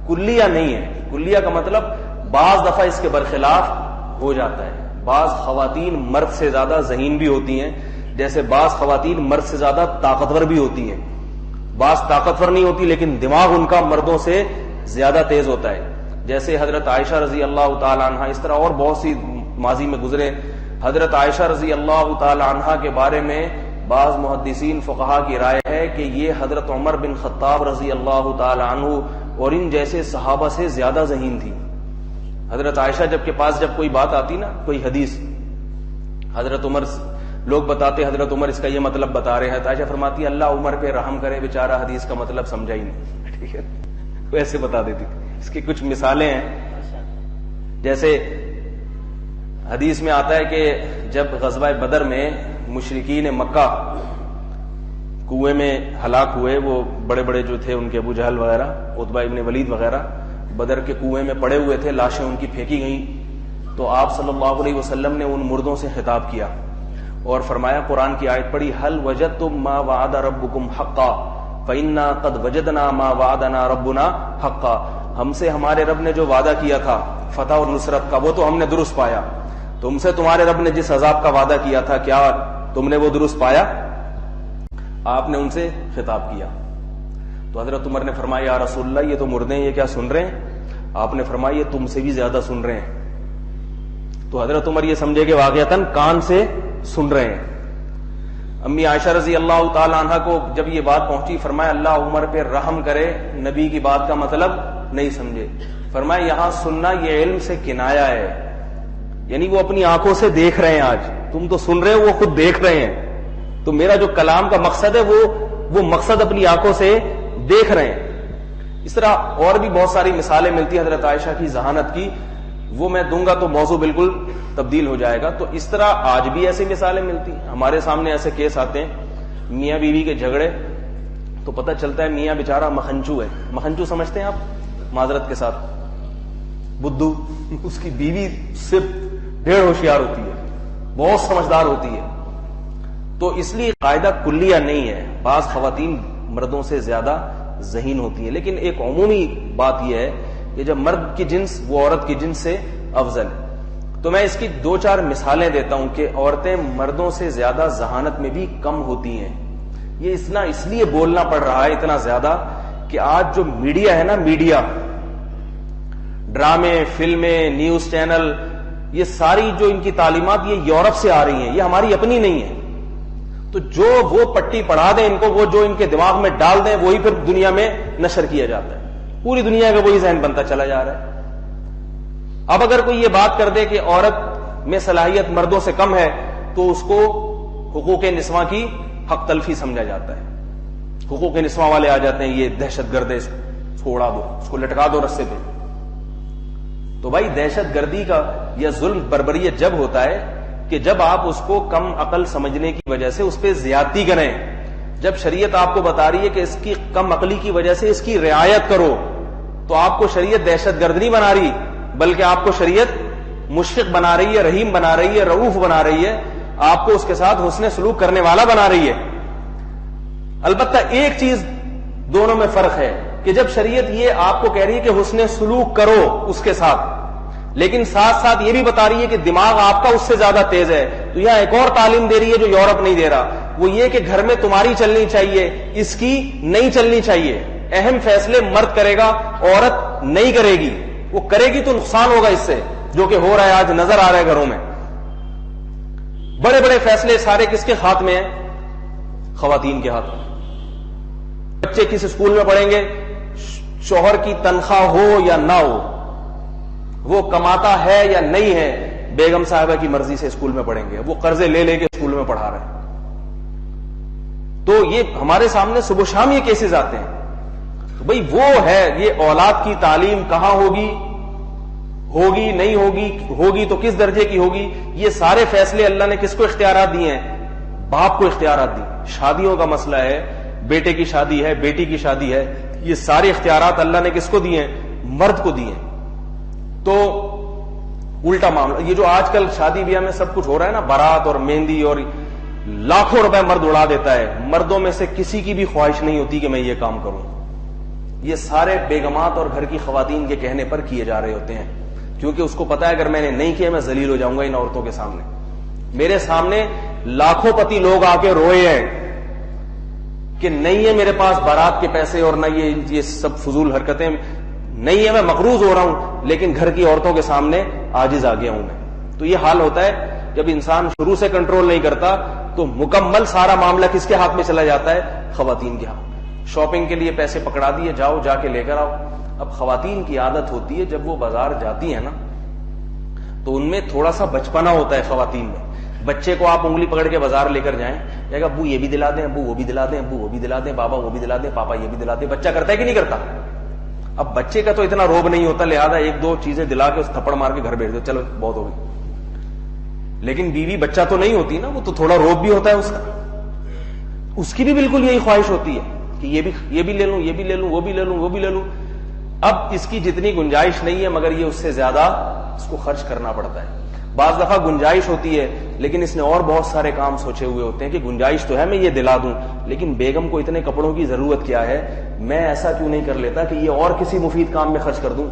کلیہ نہیں ہے. کلیہ کا مطلب بعض دفعہ اس کے برخلاف ہو جاتا ہے. بعض خواتین مرد سے زیادہ ذہین بھی ہوتی ہیں, جیسے بعض خواتین مرد سے زیادہ طاقتور بھی ہوتی ہیں. بعض طاقتور نہیں ہوتی لیکن دماغ ان کا مردوں سے زیادہ تیز ہوتا ہے, جیسے حضرت عائشہ رضی اللہ تعالی عنہا. اس طرح اور بہت سی ماضی میں گزرے. حضرت عائشہ رضی اللہ تعالی عنہا کے بارے میں بعض محدثین فقہا کی رائے ہے کہ یہ حضرت عمر بن خطاب رضی اللہ تعالی عنہ اور ان جیسے صحابہ سے زیادہ ذہین تھی. حضرت عائشہ جب کے پاس جب کوئی بات آتی نا, کوئی حدیث, حضرت عمر, لوگ بتاتے حضرت عمر اس کا یہ مطلب بتا رہے ہیں, عائشہ فرماتی اللہ عمر پہ رحم کرے, بیچارہ حدیث کا مطلب سمجھا ہی نہیں. ٹھیک ہے, ویسے بتا دیتی تھی. اس کی کچھ مثالیں ہیں, جیسے حدیث میں آتا ہے کہ جب غزوہ بدر میں مشرکین مکہ کنویں میں ہلاک ہوئے, وہ بڑے بڑے جو تھے ان کے ابو جہل وغیرہ, عتبہ ابن ولید وغیرہ بدر کے کنویں میں پڑے ہوئے تھے, لاشیں ان کی پھینکی گئیں. تو آپ صلی اللہ علیہ وسلم نے ان مردوں سے خطاب کیا اور فرمایا, قرآن کی آیت پڑھی, هل وجدتم ما وعد ربکم حقا فإنا قد وجدنا ما وعدنا ربنا حقا. ہم سے ہمارے رب نے جو وعدہ کیا تھا فتح اور نصرت کا, وہ تو ہم نے درست پایا. تم سے تمہارے رب نے جس عذاب کا وعدہ کیا تھا, کیا تم نے وہ درست پایا؟ آپ نے ان سے خطاب کیا. تو حضرت عمر نے فرمایا, یا رسول اللہ یہ تو مردے ہیں, یہ کیا سن رہے ہیں؟ آپ نے فرمایا یہ تم سے بھی زیادہ سن رہے ہیں. تو حضرت عمر یہ سمجھے کہ واقعتاً کان سے سن رہے ہیں. امی عائشہ رضی اللہ تعالی عنہ کو جب یہ بات پہنچی, فرمایا اللہ عمر پہ رحم کرے, نبی کی بات کا مطلب نہیں سمجھے. فرمایا یہاں سننا یہ علم سے کنایا ہے, یعنی وہ اپنی آنکھوں سے دیکھ رہے ہیں. آج تم تو سن رہے ہو, وہ خود دیکھ رہے ہیں. تو میرا جو کلام کا مقصد ہے وہ مقصد اپنی آنکھوں سے دیکھ رہے ہیں. اس طرح اور بھی بہت ساری مثالیں ملتی ہیں حضرت عائشہ کی ذہانت کی, وہ میں دوں گا تو موضوع بالکل تبدیل ہو جائے گا. تو اس طرح آج بھی ایسی مثالیں ملتی ہیں. ہمارے سامنے ایسے کیس آتے ہیں, میاں بیوی کے جھگڑے, تو پتہ چلتا ہے میاں بیچارہ مکھنچو ہے. مکھنچو سمجھتے ہیں آپ؟ معذرت کے ساتھ بدھو. اس کی بیوی صرف ڈھیر ہوشیار ہوتی ہے, بہت سمجھدار ہوتی ہے. تو اس لیے قاعدہ کلیہ نہیں ہے, بعض خواتین مردوں سے زیادہ ذہین ہوتی ہیں. لیکن ایک عمومی بات یہ ہے کہ جب مرد کی جنس وہ عورت کی جنس سے افضل ہے. تو میں اس کی 2-4 مثالیں دیتا ہوں کہ عورتیں مردوں سے زیادہ ذہانت میں بھی کم ہوتی ہیں. یہ اس لیے بولنا پڑ رہا ہے اتنا زیادہ کہ آج جو میڈیا ہے نا, میڈیا, ڈرامے, فلمیں, نیوز چینل, یہ ساری جو ان کی تعلیمات یہ یورپ سے آ رہی ہیں, یہ ہماری اپنی نہیں ہے. تو جو وہ پٹی پڑھا دیں ان کو, وہ جو ان کے دماغ میں ڈال دیں, وہی پھر دنیا میں نشر کیا جاتا ہے. پوری دنیا کا وہی ذہن بنتا چلا جا رہا ہے. اب اگر کوئی یہ بات کر دے کہ عورت میں صلاحیت مردوں سے کم ہے, تو اس کو حقوق نسواں کی حق تلفی سمجھا جاتا ہے. حقوق نسواں والے آ جاتے ہیں, یہ دہشت گرد ہے, اس کو اڑا دو, اس کو لٹکا دو رستے پہ. تو بھائی دہشت گردی کا یا ظلم بربریت جب ہوتا ہے کہ جب آپ اس کو کم عقل سمجھنے کی وجہ سے اس پہ زیادتی کریں. جب شریعت آپ کو بتا رہی ہے کہ اس کی کم عقلی کی وجہ سے اس کی رعایت کرو, تو آپ کو شریعت دہشت گرد نہیں بنا رہی, بلکہ آپ کو شریعت مشفق بنا رہی ہے, رحیم بنا رہی ہے, رؤوف بنا رہی ہے, آپ کو اس کے ساتھ حسن سلوک کرنے والا بنا رہی ہے. البتہ ایک چیز دونوں میں فرق ہے کہ جب شریعت یہ آپ کو کہہ رہی ہے کہ حسن سلوک کرو اس کے ساتھ, لیکن ساتھ ساتھ یہ بھی بتا رہی ہے کہ دماغ آپ کا اس سے زیادہ تیز ہے. تو یہاں ایک اور تعلیم دے رہی ہے جو یورپ نہیں دے رہا, وہ یہ کہ گھر میں تمہاری چلنی چاہیے, اس کی نہیں چلنی چاہیے. اہم فیصلے مرد کرے گا, عورت نہیں کرے گی. وہ کرے گی تو نقصان ہوگا اس سے, جو کہ ہو رہا ہے, آج نظر آ رہا ہے گھروں میں. بڑے بڑے فیصلے سارے کس کے ہاتھ میں ہیں؟ خواتین کے ہاتھ میں. بچے کس اسکول میں پڑھیں گے, شوہر کی تنخواہ ہو یا نہ ہو, وہ کماتا ہے یا نہیں ہے, بیگم صاحبہ کی مرضی سے اسکول میں پڑھیں گے. وہ قرضے لے لے کے اسکول میں پڑھا رہے ہیں. تو یہ ہمارے سامنے صبح شام یہ کیسز آتے ہیں. تو بھئی وہ ہے, یہ اولاد کی تعلیم کہاں ہوگی نہیں ہوگی تو کس درجے کی ہوگی. یہ سارے فیصلے اللہ نے کس کو اختیارات دیے ہیں؟ باپ کو اختیارات دی. شادیوں کا مسئلہ ہے, بیٹے کی شادی ہے, بیٹی کی شادی ہے, یہ سارے اختیارات اللہ نے کس کو دیے ہیں؟ مرد کو دیے ہیں. تو الٹا معاملہ, یہ جو آج کل شادی بیاہ میں سب کچھ ہو رہا ہے نا, بارات اور مہندی اور لاکھوں روپے مرد اڑا دیتا ہے. مردوں میں سے کسی کی بھی خواہش نہیں ہوتی کہ میں یہ کام کروں. یہ سارے بیگمات اور گھر کی خواتین کے کہنے پر کیے جا رہے ہوتے ہیں, کیونکہ اس کو پتا ہے اگر میں نے نہیں کیا میں ذلیل ہو جاؤں گا ان عورتوں کے سامنے. میرے سامنے لاکھوں پتی لوگ آ کے روئے ہیں کہ نہیں ہے میرے پاس بارات کے پیسے اور نہ یہ سب فضول حرکتیں نہیں ہے, میں مقروض ہو رہا ہوں, لیکن گھر کی عورتوں کے سامنے عاجز آ گیا ہوں میں. تو یہ حال ہوتا ہے جب انسان شروع سے کنٹرول نہیں کرتا تو مکمل سارا معاملہ کس کے ہاتھ میں چلا جاتا ہے؟ خواتین کے ہاتھ. شاپنگ کے لیے پیسے پکڑا دیے, جاؤ جا کے لے کر آؤ. اب خواتین کی عادت ہوتی ہے جب وہ بازار جاتی ہیں نا تو ان میں تھوڑا سا بچپنا ہوتا ہے خواتین میں. بچے کو آپ انگلی پکڑ کے بازار لے کر جائیں, کہے گا ابو یہ بھی دلا دیں, ابو وہ بھی دلا دیں, ابو وہ بھی دلا دیں, بابا وہ بھی دلا دیں, پاپا یہ بھی دلا دیں. بچہ کرتا ہے کہ نہیں کرتا؟ اب بچے کا تو اتنا روب نہیں ہوتا, لہذا ایک دو چیزیں دلا کے اس تھپڑ مار کے گھر بھیج دو, چلو بہت ہو گئی. لیکن بیوی بچہ تو نہیں ہوتی نا, وہ تو تھوڑا روب بھی ہوتا ہے اس کا. اس کی بھی بالکل یہی خواہش ہوتی ہے کہ یہ بھی لے لوں, یہ بھی لے لوں, وہ بھی لے لوں, وہ بھی لے لوں. اب اس کی جتنی گنجائش نہیں ہے مگر یہ اس سے زیادہ اس کو خرچ کرنا پڑتا ہے. بعض دفعہ گنجائش ہوتی ہے لیکن اس نے اور بہت سارے کام سوچے ہوئے ہوتے ہیں کہ گنجائش تو ہے میں یہ دلا دوں, لیکن بیگم کو اتنے کپڑوں کی ضرورت کیا ہے, میں ایسا کیوں نہیں کر لیتا کہ یہ اور کسی مفید کام میں خرچ کر دوں.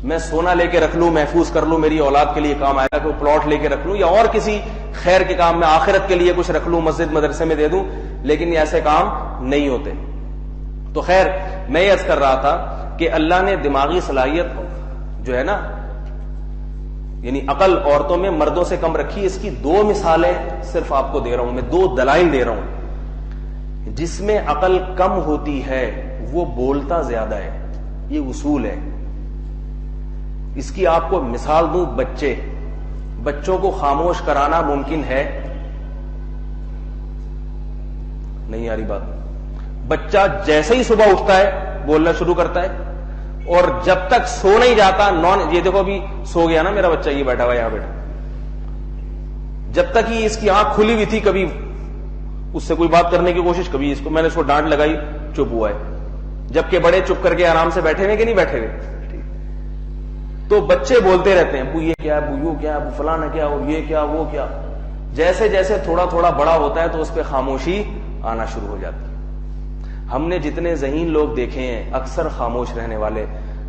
میں سونا لے کے رکھ لوں, محفوظ کر لوں, میری اولاد کے لیے کام آئے گا, کہ پلاٹ لے کے رکھ لوں, یا اور کسی خیر کے کام میں آخرت کے لیے کچھ رکھ لوں, مسجد مدرسے میں دے دوں. لیکن یہ ایسے کام نہیں ہوتے. تو خیر میں یہ عرض کر رہا تھا کہ اللہ نے دماغی صلاحیت جو ہے نا, یعنی عقل عورتوں میں مردوں سے کم رکھی. اس کی دو مثالیں صرف آپ کو دے رہا ہوں میں, دو دلائل دے رہا ہوں. جس میں عقل کم ہوتی ہے وہ بولتا زیادہ ہے, یہ اصول ہے. اس کی آپ کو مثال دوں, بچوں کو خاموش کرانا ممکن ہے؟ نہیں آ رہی بات. بچہ جیسے ہی صبح اٹھتا ہے بولنا شروع کرتا ہے, اور جب تک سو نہیں جاتا یہ دیکھو ابھی سو گیا نا میرا بچہ, یہ بیٹھا ہوا یہاں بیٹھا, جب تک یہ اس کی آنکھ کھلی ہوئی تھی کبھی اس سے کوئی بات کرنے کی کوشش, کبھی اس کو میں نے اس کو ڈانٹ لگائی, چپ ہوا ہے. جبکہ بڑے چپ کر کے آرام سے بیٹھے ہوئے کہ نہیں بیٹھے ہوئے. تو بچے بولتے رہتے ہیں, ابو یہ کیا, ابو یوں کیا, ابو فلانا کیا, اور یہ کیا, وہ کیا. جیسے جیسے تھوڑا تھوڑا بڑا ہوتا ہے تو اس پہ خاموشی آنا شروع ہو جاتی ہے. ہم نے جتنے ذہین لوگ دیکھے ہیں اکثر خاموش رہنے والے.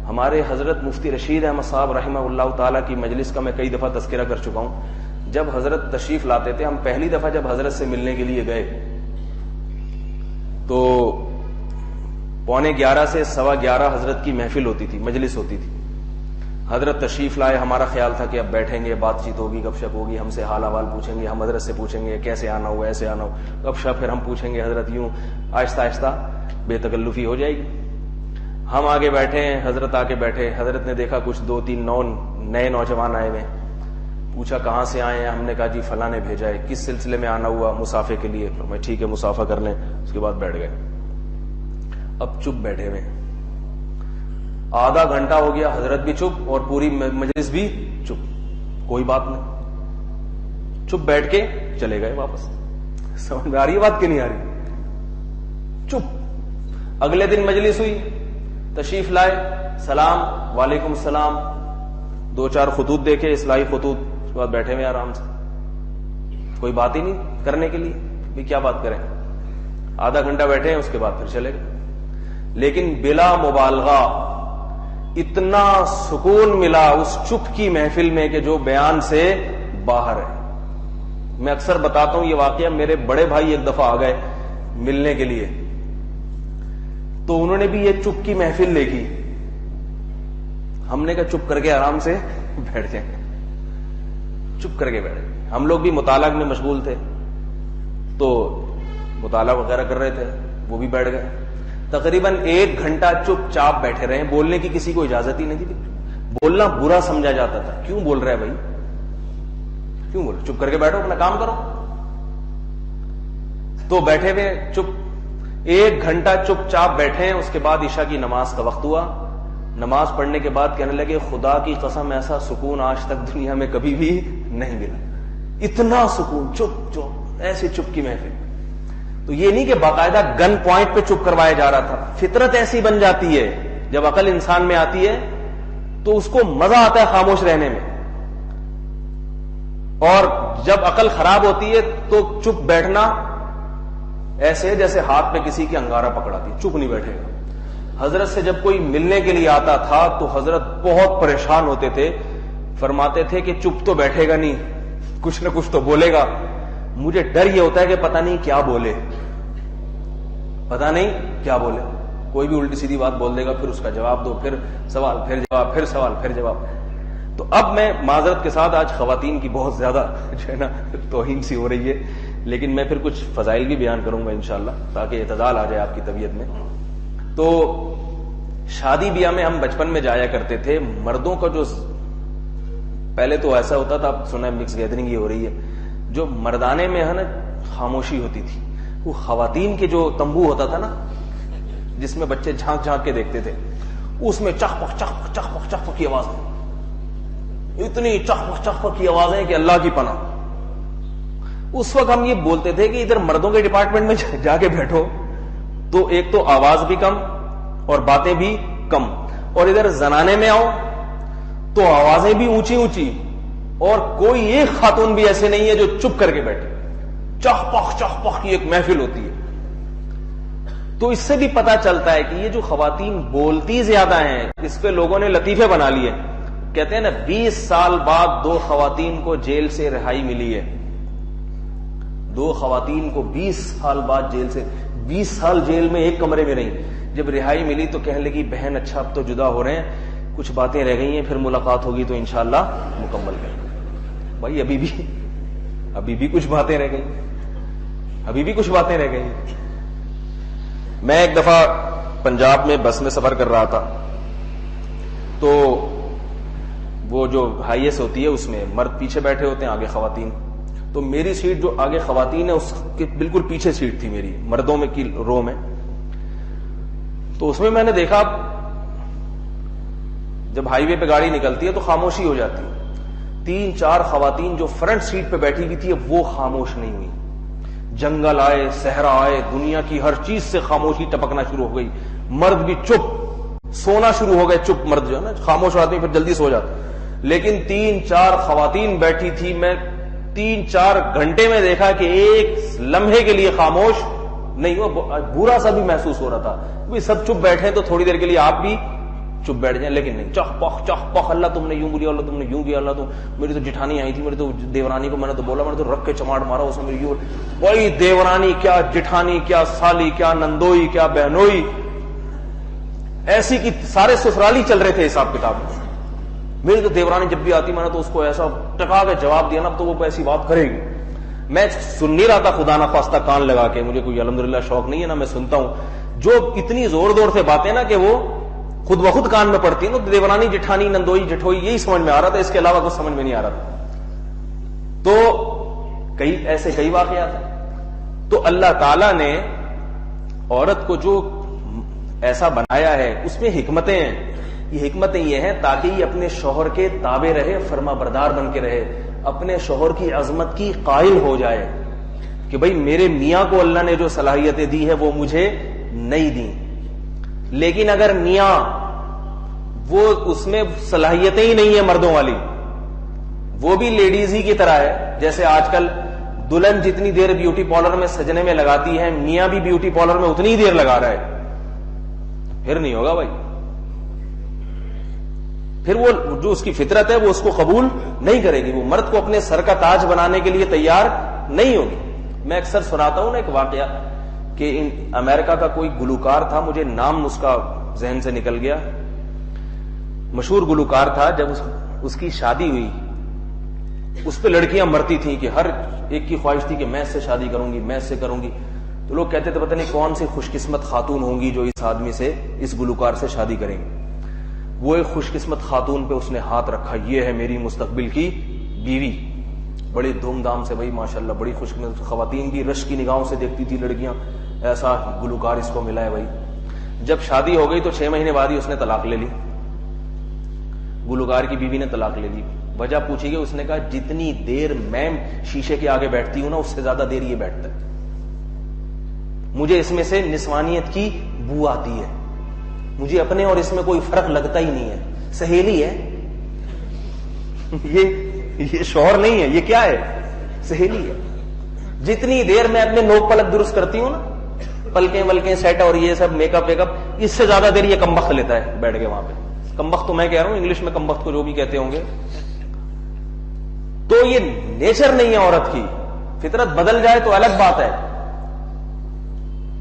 ہمارے حضرت مفتی رشید احمد صاحب رحمہ اللہ تعالیٰ کی مجلس کا میں کئی دفعہ تذکرہ کر چکا ہوں. جب حضرت تشریف لاتے تھے, ہم پہلی دفعہ جب حضرت سے ملنے کے لیے گئے تو 11:15 سے 11:15 حضرت کی محفل ہوتی تھی, مجلس ہوتی تھی. حضرت تشریف لائے, ہمارا خیال تھا کہ اب بیٹھیں گے, بات چیت ہوگی, گپ شپ ہوگی, ہم سے حال احوال پوچھیں گے, ہم حضرت سے پوچھیں گے کیسے آنا ہوا, ایسے آنا ہو, گپ شپ پھر ہم پوچھیں گے حضرت, یوں آہستہ آہستہ بے تکلفی ہو جائے گی. ہم آگے بیٹھے ہیں, حضرت آ کے بیٹھے. حضرت نے دیکھا کچھ 2-3 نئے نوجوان آئے ہوئے, پوچھا کہاں سے آئے ہیں. ہم نے کہا جی فلاں نے بھیجا ہے. کس سلسلے میں آنا ہوا؟ مسافے کے لیے. میں ٹھیک ہے مسافہ کر لیں. اس کے بعد بیٹھ گئے. اب چپ بیٹھے ہوئے, آدھا گھنٹہ ہو گیا, حضرت بھی چپ اور پوری مجلس بھی چپ, کوئی بات نہیں. چپ بیٹھ کے چلے گئے واپس. سمجھ میں آ رہی ہے بات کہ نہیں آ رہی؟ چپ. اگلے دن مجلس ہوئی, تشریف لائے, سلام, وعلیکم السلام, 2-4 خطوط دیکھے, اصلاحی خطوط. اس کے بعد بیٹھے ہوئے آرام سے, کوئی بات ہی نہیں کرنے کے لیے. بھی کیا بات کریں؟ آدھا گھنٹہ بیٹھے ہیں, اس کے بعد پھر چلے گئے. لیکن بلا مبالغہ اتنا سکون ملا اس چپ کی محفل میں کہ جو بیان سے باہر ہے. میں اکثر بتاتا ہوں یہ واقعہ. میرے بڑے بھائی ایک دفعہ آ گئے ملنے کے لیے, تو انہوں نے بھی یہ چپ کی محفل دیکھی. ہم نے کہا چپ کر کے آرام سے بیٹھ جائیں, چپ کر کے بیٹھے. ہم لوگ بھی مطالعہ میں مشغول تھے تو مطالعہ وغیرہ کر رہے تھے, وہ بھی بیٹھ گئے. تقریباً 1 گھنٹہ چپ چاپ بیٹھے رہے. بولنے کی کسی کو اجازت ہی نہیں تھی. بولنا برا سمجھا جاتا تھا. کیوں بول رہا ہے بھائی, کیوں بول, چپ کر کے بیٹھو, اپنا کام کرو. تو بیٹھے ہوئے چپ 1 گھنٹہ چپ چاپ بیٹھے ہیں. اس کے بعد عشاء کی نماز کا وقت ہوا. نماز پڑھنے کے بعد کہنے لگے خدا کی قسم ایسا سکون آج تک دنیا میں کبھی بھی نہیں ملا. اتنا سکون, چپ چپ, ایسے چپ کی محفل. تو یہ نہیں کہ باقاعدہ گن پوائنٹ پہ چپ کروایا جا رہا تھا. فطرت ایسی بن جاتی ہے جب عقل انسان میں آتی ہے تو اس کو مزہ آتا ہے خاموش رہنے میں, اور جب عقل خراب ہوتی ہے تو چپ بیٹھنا ایسے جیسے ہاتھ پہ کسی کی انگارہ پکڑا دی, چپ نہیں بیٹھے گا. حضرت سے جب کوئی ملنے کے لیے آتا تھا تو حضرت بہت پریشان ہوتے تھے. فرماتے تھے کہ چپ تو بیٹھے گا نہیں, کچھ نہ کچھ تو بولے گا. مجھے ڈر یہ ہوتا ہے کہ پتہ نہیں کیا بولے, پتہ نہیں کیا بولے. کوئی بھی الٹی سیدھی بات بول دے گا, پھر اس کا جواب دو, پھر سوال, پھر جواب, پھر سوال, پھر جواب. تو اب میں معذرت کے ساتھ آج خواتین کی بہت زیادہ جو ہے نا توہین سی ہو رہی ہے, لیکن میں پھر کچھ فضائل بھی بیان کروں گا انشاءاللہ تاکہ اعتدال آ جائے آپ کی طبیعت میں. تو شادی بیاہ میں ہم بچپن میں جایا کرتے تھے. مردوں کا جو پہلے تو ایسا ہوتا تھا, اب سنا مکس گیدرنگ یہ ہو رہی ہے, جو مردانے میں ہے نا خاموشی ہوتی تھی. وہ خواتین کے جو تمبو ہوتا تھا نا جس میں بچے جھانک جھانک کے دیکھتے تھے, اس میں چخ پخ چخ پخ چخ پخ چخ پخ کی آواز, اتنی چخ پخ چخ پخ کی آوازیں کہ اللہ کی پناہ. اس وقت ہم یہ بولتے تھے کہ ادھر مردوں کے ڈپارٹمنٹ میں جا کے بیٹھو تو ایک تو آواز بھی کم اور باتیں بھی کم, اور ادھر زنانے میں آؤ تو آوازیں بھی اونچی اونچی, اور کوئی ایک خاتون بھی ایسے نہیں ہے جو چپ کر کے بیٹھے. چخ پخ کی ایک محفل ہوتی ہے. تو اس سے بھی پتا چلتا ہے کہ یہ جو خواتین بولتی زیادہ ہیں, اس پہ لوگوں نے لطیفے بنا لیے. کہتے ہیں نا 20 سال بعد 2 خواتین کو جیل سے رہائی ملی ہے. 2 خواتین کو 20 سال بعد جیل سے, 20 سال جیل میں ایک کمرے میں رہی, جب رہائی ملی تو کہنے لگی بہن اچھا اب تو جدا ہو رہے ہیں, کچھ باتیں رہ گئی ہیں, پھر ملاقات ہوگی تو انشاءاللہ مکمل کریں گے. بھائی ابھی بھی کچھ باتیں رہ گئی, ابھی بھی کچھ باتیں رہ گئی. میں ایک دفعہ پنجاب میں بس میں سفر کر رہا تھا, تو وہ جو ہائی ایس ہوتی ہے اس میں مرد پیچھے بیٹھے ہوتے ہیں, آگے خواتین. تو میری سیٹ جو آگے خواتین ہے اس کے بالکل پیچھے سیٹ تھی میری, مردوں میں کی رو میں. تو اس میں نے دیکھا جب ہائی وے پہ گاڑی نکلتی ہے تو خاموشی ہو جاتی ہے. 3-4 خواتین جو فرنٹ سیٹ پہ بیٹھی ہوئی تھی وہ خاموش نہیں ہوئی. جنگل آئے, صحرا آئے, دنیا کی ہر چیز سے خاموشی ٹپکنا شروع ہو گئی. مرد بھی چپ, سونا شروع ہو گئے چپ. مرد جو ہے نا خاموش آدمی پھر جلدی سو جاتا, لیکن 3-4 خواتین بیٹھی تھی. میں 3-4 گھنٹے میں دیکھا کہ ایک لمحے کے لیے خاموش نہیں. وہ برا سا بھی محسوس ہو رہا تھا, سب چپ بیٹھے تو تھوڑی دیر کے لیے آپ بھی چپ بیٹھ جائیں, لیکن نہیں. چخ پخ, اللہ تم نے یوں بولی, اللہ تم نے یوں کیا, اللہ تم, میری تو جٹھانی آئی تھی, میری تو دیورانی کو میں نے تو بولا, میں نے تو رکھ کے چماٹ مارا اس میں. یوں وہی دیورانی کیا جٹھانی کیا سالی کیا نندوئی کیا بہنوئی, ایسی کی سارے سسرالی چل رہے تھے حساب کتاب میں. میری تو دیورانی جب بھی آتی میں نے تو اس کو ایسا ٹکا کے جواب دیا نا, اب تو وہ ایسی بات کرے گی. میں سن نہیں رہا تھا خدا نہ خواستہ کان لگا کے, مجھے کوئی الحمدللہ شوق نہیں ہے نا, میں سنتا ہوں. جو اتنی زور زور سے باتیں نا کہ وہ خود بخود کان میں پڑتی ہے نا, دیورانی جٹھانی نندوئی جٹھوئی یہی سمجھ میں آ رہا تھا, اس کے علاوہ کچھ سمجھ میں نہیں آ رہا تھا. تو کئی واقعات ہیں. تو اللہ تعالی نے عورت کو جو ایسا بنایا ہے اس میں حکمتیں ہیں. یہ حکمتیں یہ ہیں تاکہ یہ اپنے شوہر کے تابع رہے, فرما بردار بن کے رہے, اپنے شوہر کی عظمت کی قائل ہو جائے کہ بھئی میرے میاں کو اللہ نے جو صلاحیتیں دی ہے وہ مجھے نہیں دی. لیکن اگر میاں وہ اس میں صلاحیتیں ہی نہیں ہے مردوں والی, وہ بھی لیڈیز ہی کی طرح ہے, جیسے آج کل دلہن جتنی دیر بیوٹی پارلر میں سجنے میں لگاتی ہے, میاں بھی بیوٹی پارلر میں اتنی ہی دیر لگا رہا ہے, پھر نہیں ہوگا بھائی, پھر وہ جو اس کی فطرت ہے وہ اس کو قبول نہیں کرے گی، وہ مرد کو اپنے سر کا تاج بنانے کے لیے تیار نہیں ہوگی۔ میں اکثر سناتا ہوں نا ایک واقعہ کہ امریکہ کا کوئی گلوکار تھا، مجھے نام اس کا ذہن سے نکل گیا، مشہور گلوکار تھا، جب اس کی شادی ہوئی اس پہ لڑکیاں مرتی تھیں کہ ہر ایک کی خواہش تھی کہ میں اس سے شادی کروں گی، میں اس سے کروں گی، تو لوگ کہتے تھے پتہ نہیں کون سی خوش قسمت خاتون ہوں گی جو اس آدمی سے، اس گلوکار سے شادی کریں گی۔ وہ ایک خوش قسمت خاتون پہ اس نے ہاتھ رکھا، یہ ہے میری مستقبل کی بیوی، بڑی دھوم دھام سے، بھائی ماشاءاللہ بڑی خوش قسمت، خواتین بھی رشک کی نگاہوں سے دیکھتی تھی لڑکیاں، ایسا گلوکار اس کو ملا ہے بھائی۔ جب شادی ہو گئی تو 6 مہینے بعد ہی اس نے طلاق لے لی، گلوکار کی بیوی نے طلاق لے لی۔ وجہ پوچھی گئی، اس نے کہا جتنی دیر میں شیشے کے آگے بیٹھتی ہوں نا اس سے زیادہ دیر یہ بیٹھتا ہے، مجھے اس میں سے نسوانیت کی بو آتی ہے، مجھے اپنے اور اس میں کوئی فرق لگتا ہی نہیں ہے، سہیلی ہے یہ شوہر نہیں ہے، یہ کیا ہے؟ سہیلی ہے۔ جتنی دیر میں اپنے نوک پلک درست کرتی ہوں نا، پلکیں ولکیں سیٹ اور یہ سب میک اپ ویک اپ، اس سے زیادہ دیر یہ کمبخت لیتا ہے بیٹھ کے وہاں پہ۔ کمبخت تو میں کہہ رہا ہوں، انگلش میں کمبخت کو جو بھی کہتے ہوں گے۔ تو یہ نیچر نہیں ہے عورت کی، فطرت بدل جائے تو الگ بات ہے۔